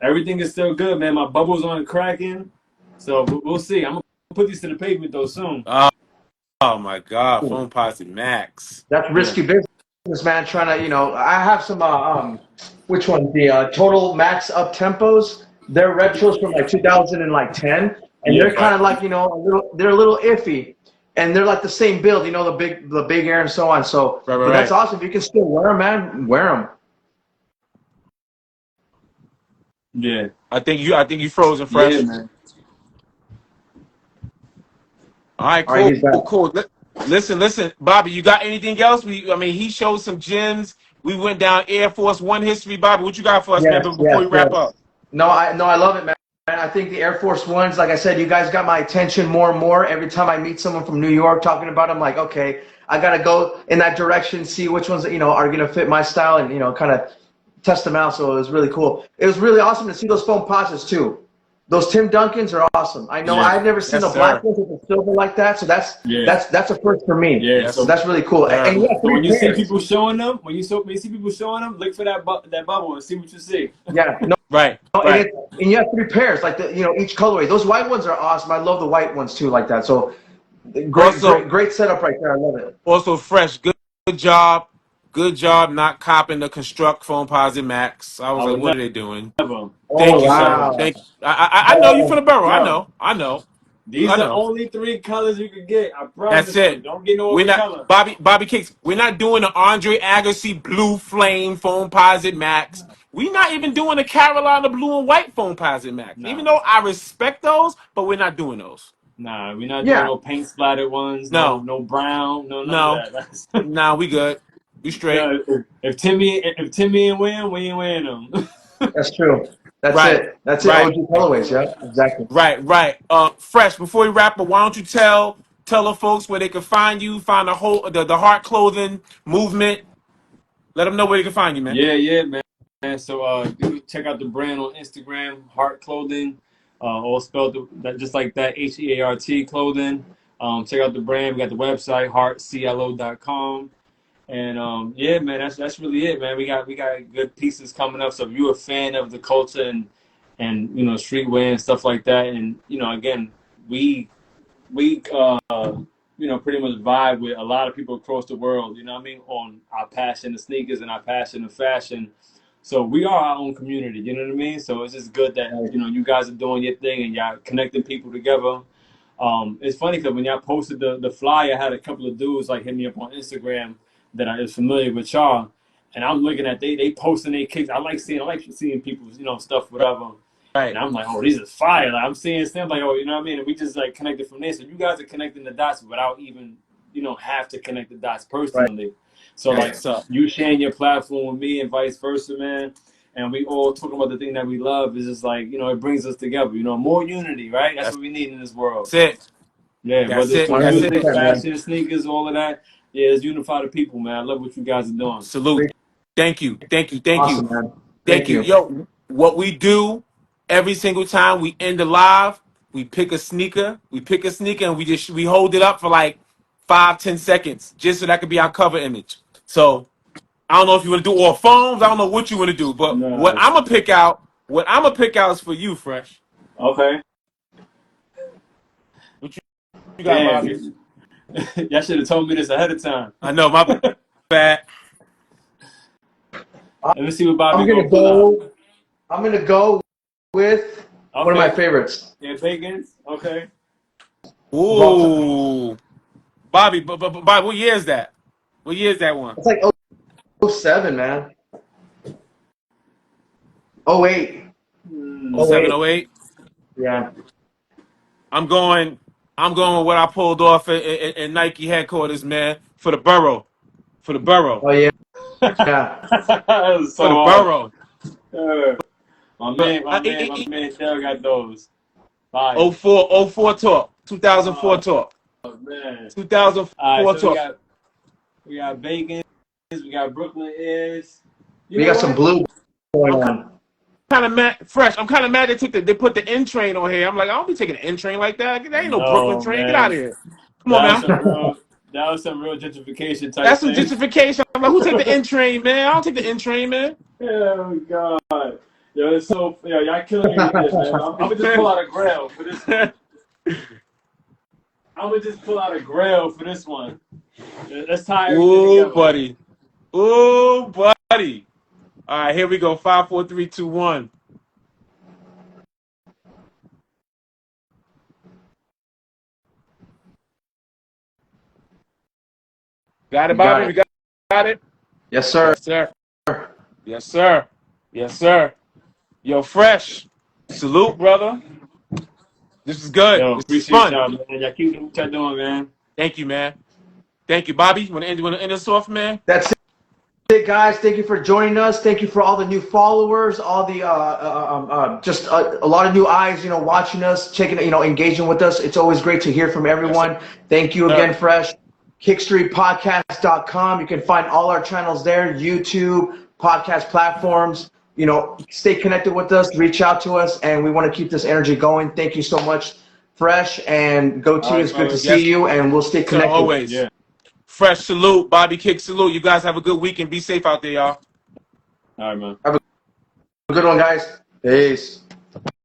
Everything is still good, man. My bubbles aren't cracking, so we'll see. I'm gonna put these to the pavement though soon. oh my God, Phone Posse Max. That's Yeah, risky business, man. Trying to, I have some, which one? The Total Max Up Tempos. They're retros from like 2010, and yeah. they're kind of like, they're a little iffy, and they're like the same build, the big air and so on. So, Right, but that's right. awesome. If you can still wear them, man, wear them. Yeah, I think you frozen yeah, fresh. man. All right, All right, cool, he's back. cool. Listen, Bobby. You got anything else? He showed some gems. We went down Air Force One history, Bobby. What you got for us, man? Yes, Before yes, we wrap yes. up. No, I love it, man. And I think the Air Force Ones, like I said, you guys got my attention more and more. Every time I meet someone from New York talking about them, like, okay, I got to go in that direction, see which ones, are going to fit my style and, kind of test them out. So it was really cool. It was really awesome to see those foam posits too. Those Tim Duncans are awesome. I know Yeah, I've never seen Yes, a black sir. one with a silver like that. So that's yeah, that's a first for me. yeah. Yes, So that's really cool. sir. And yeah, So when three you see pairs. people showing them, look for that bubble and see what you see. Yeah, no, Right, and, right. and you have three pairs, like each colorway. Those white ones are awesome. I love the white ones too, like that. So Also, great setup right there. I love it. also fresh. Good job. Good job not copping the Construct Phone Posit Max. I was I like, would what are they doing? never, Oh Thank you, sir. never. wow. Thank you. I know you from the borough. I Yo, know. I know. These I are know. only 3 colors you can get. I That's promise you. it. Don't get no We're other not color. Bobby Kicks. We're not doing the Andre Agassi Blue Flame Foam Posit Max. We're not even doing the Carolina Blue and White Foam Posit Max. Even Nah. though I respect those, but we're not doing those. Nah, we're not doing Yeah, no paint splattered ones, No, no brown, no none of no, that. That's nah, we good. We straight. no, if Timmy ain't win, we ain't win them. that's true. That's Right, it. That's it. right, OG colorways. Yeah, exactly. right. Fresh. Before we wrap up, why don't you tell the folks where they can find you, find the Heart Clothing movement. Let them know where they can find you, man. Yeah, man. So do check out the brand on Instagram, Heart Clothing, all spelled just like that, HEART Clothing. Check out the brand. We got the website, heartclo.com. And yeah, man, that's really it, man. We got good pieces coming up. So if you're a fan of the culture and streetwear and stuff like that, and again, we pretty much vibe with a lot of people across the world. You know what I mean? On our passion of sneakers and our passion of fashion. So we are our own community. You know what I mean? So it's just good that you guys are doing your thing and y'all connecting people together. It's funny because when y'all posted the flyer, I had a couple of dudes like hit me up on Instagram that I is familiar with y'all, and I'm looking at they posting their kicks. I like seeing people's stuff whatever, and Right, I'm like, oh, these is fire. Like I'm seeing stuff like, oh, you know what I mean, and we just like connected from there. So you guys are connecting the dots without even have to connect the dots Right. personally. So that's like what's up. you sharing your platform with me and vice versa, man. And we all talking about the thing that we love is just like, it brings us together, more unity, right? That's That's what we need in this world. it. Yeah, That's whether it's it. for That's 100%, music, it. man. fashion, sneakers, all of that. Yeah, it's unify the people, man. I love what you guys are doing. Salute. Thank you. Thank you. Thank you. Awesome, man. Thank Thank you. you. Yo, what we do every single time we end the live, we pick a sneaker. We pick a sneaker and we hold it up for like 5-10 seconds just so that could be our cover image. So I don't know if you want to do all phones. I don't know what you want to do, but Nice. what I'm gonna pick out is for you, Fresh. Okay. What you got, Bobby? Damn. Y'all should have told me this ahead of time. I know my Let bad. me see what Bobby I'm gonna gonna pull out. go. I'm gonna go with one of my Okay. favorites. Yeah, Bacons. Okay. Of all time. Ooh, Bobby, but Bobby, what year is that? What year is that one? It's like '07, man. '08. Hmm. 07, '08. 08? Yeah. I'm going. I'm going with what I pulled off in Nike headquarters, man. For the borough. For the borough. Oh yeah. Yeah. That was For so the hard. borough. My Uh, man, my man, my man Dale got those. Fire. 04 talk. 2004 Oh talk. man. All right, 2004 so we talk. got we got Bacon. We got Brooklyn is. You We know got some what? blue going I'm on. kind of mad. Fresh. I'm kind of mad they put the N train on here. I'm like, I don't be taking an N train like that. There ain't no Brooklyn No, train. Get out of man. here. Come on, That was man. some real. That was some real gentrification type That's some thing. gentrification. I'm like, who take the N train, man? I don't take the N train, man. Oh God. Yo, it's so y'all killing me with this, man. I'm gonna just pull out a grail for this one. I'm gonna just pull out a grail for this one. Let's tie everything Ooh, together. buddy. Ooh, buddy. All right, here we go. 5, 4, 3, 2, 1. Got it, You got Bobby? it. We got it? Yes, sir. Yes, sir. Yes, sir. Yes, sir. Yo, Fresh. Salute, brother. This is good. Yo, This is appreciate fun. y'all, man. Y'all keep doing what y'all doing, man. Thank you, man. Thank you, Bobby. You want to end this off, man? That's it, guys. Thank you for joining us. Thank you for all the new followers, all the just a lot of new eyes, watching us, checking, engaging with us. It's always great to hear from Yes, sir. everyone. Thank you again, Fresh. Kickstorypodcast.com. You can find all our channels there, YouTube, podcast platforms. Stay connected with us, reach out to us, and we want to keep this energy going. Thank you so much, Fresh, and All Goatee. right, It's good to brother. see Yes, you, and we'll stay sir. connected. Always. Yeah. Fresh salute. Bobby Kick salute. You guys have a good week and be safe out there, y'all. All right, man. Have a good one, guys. Peace.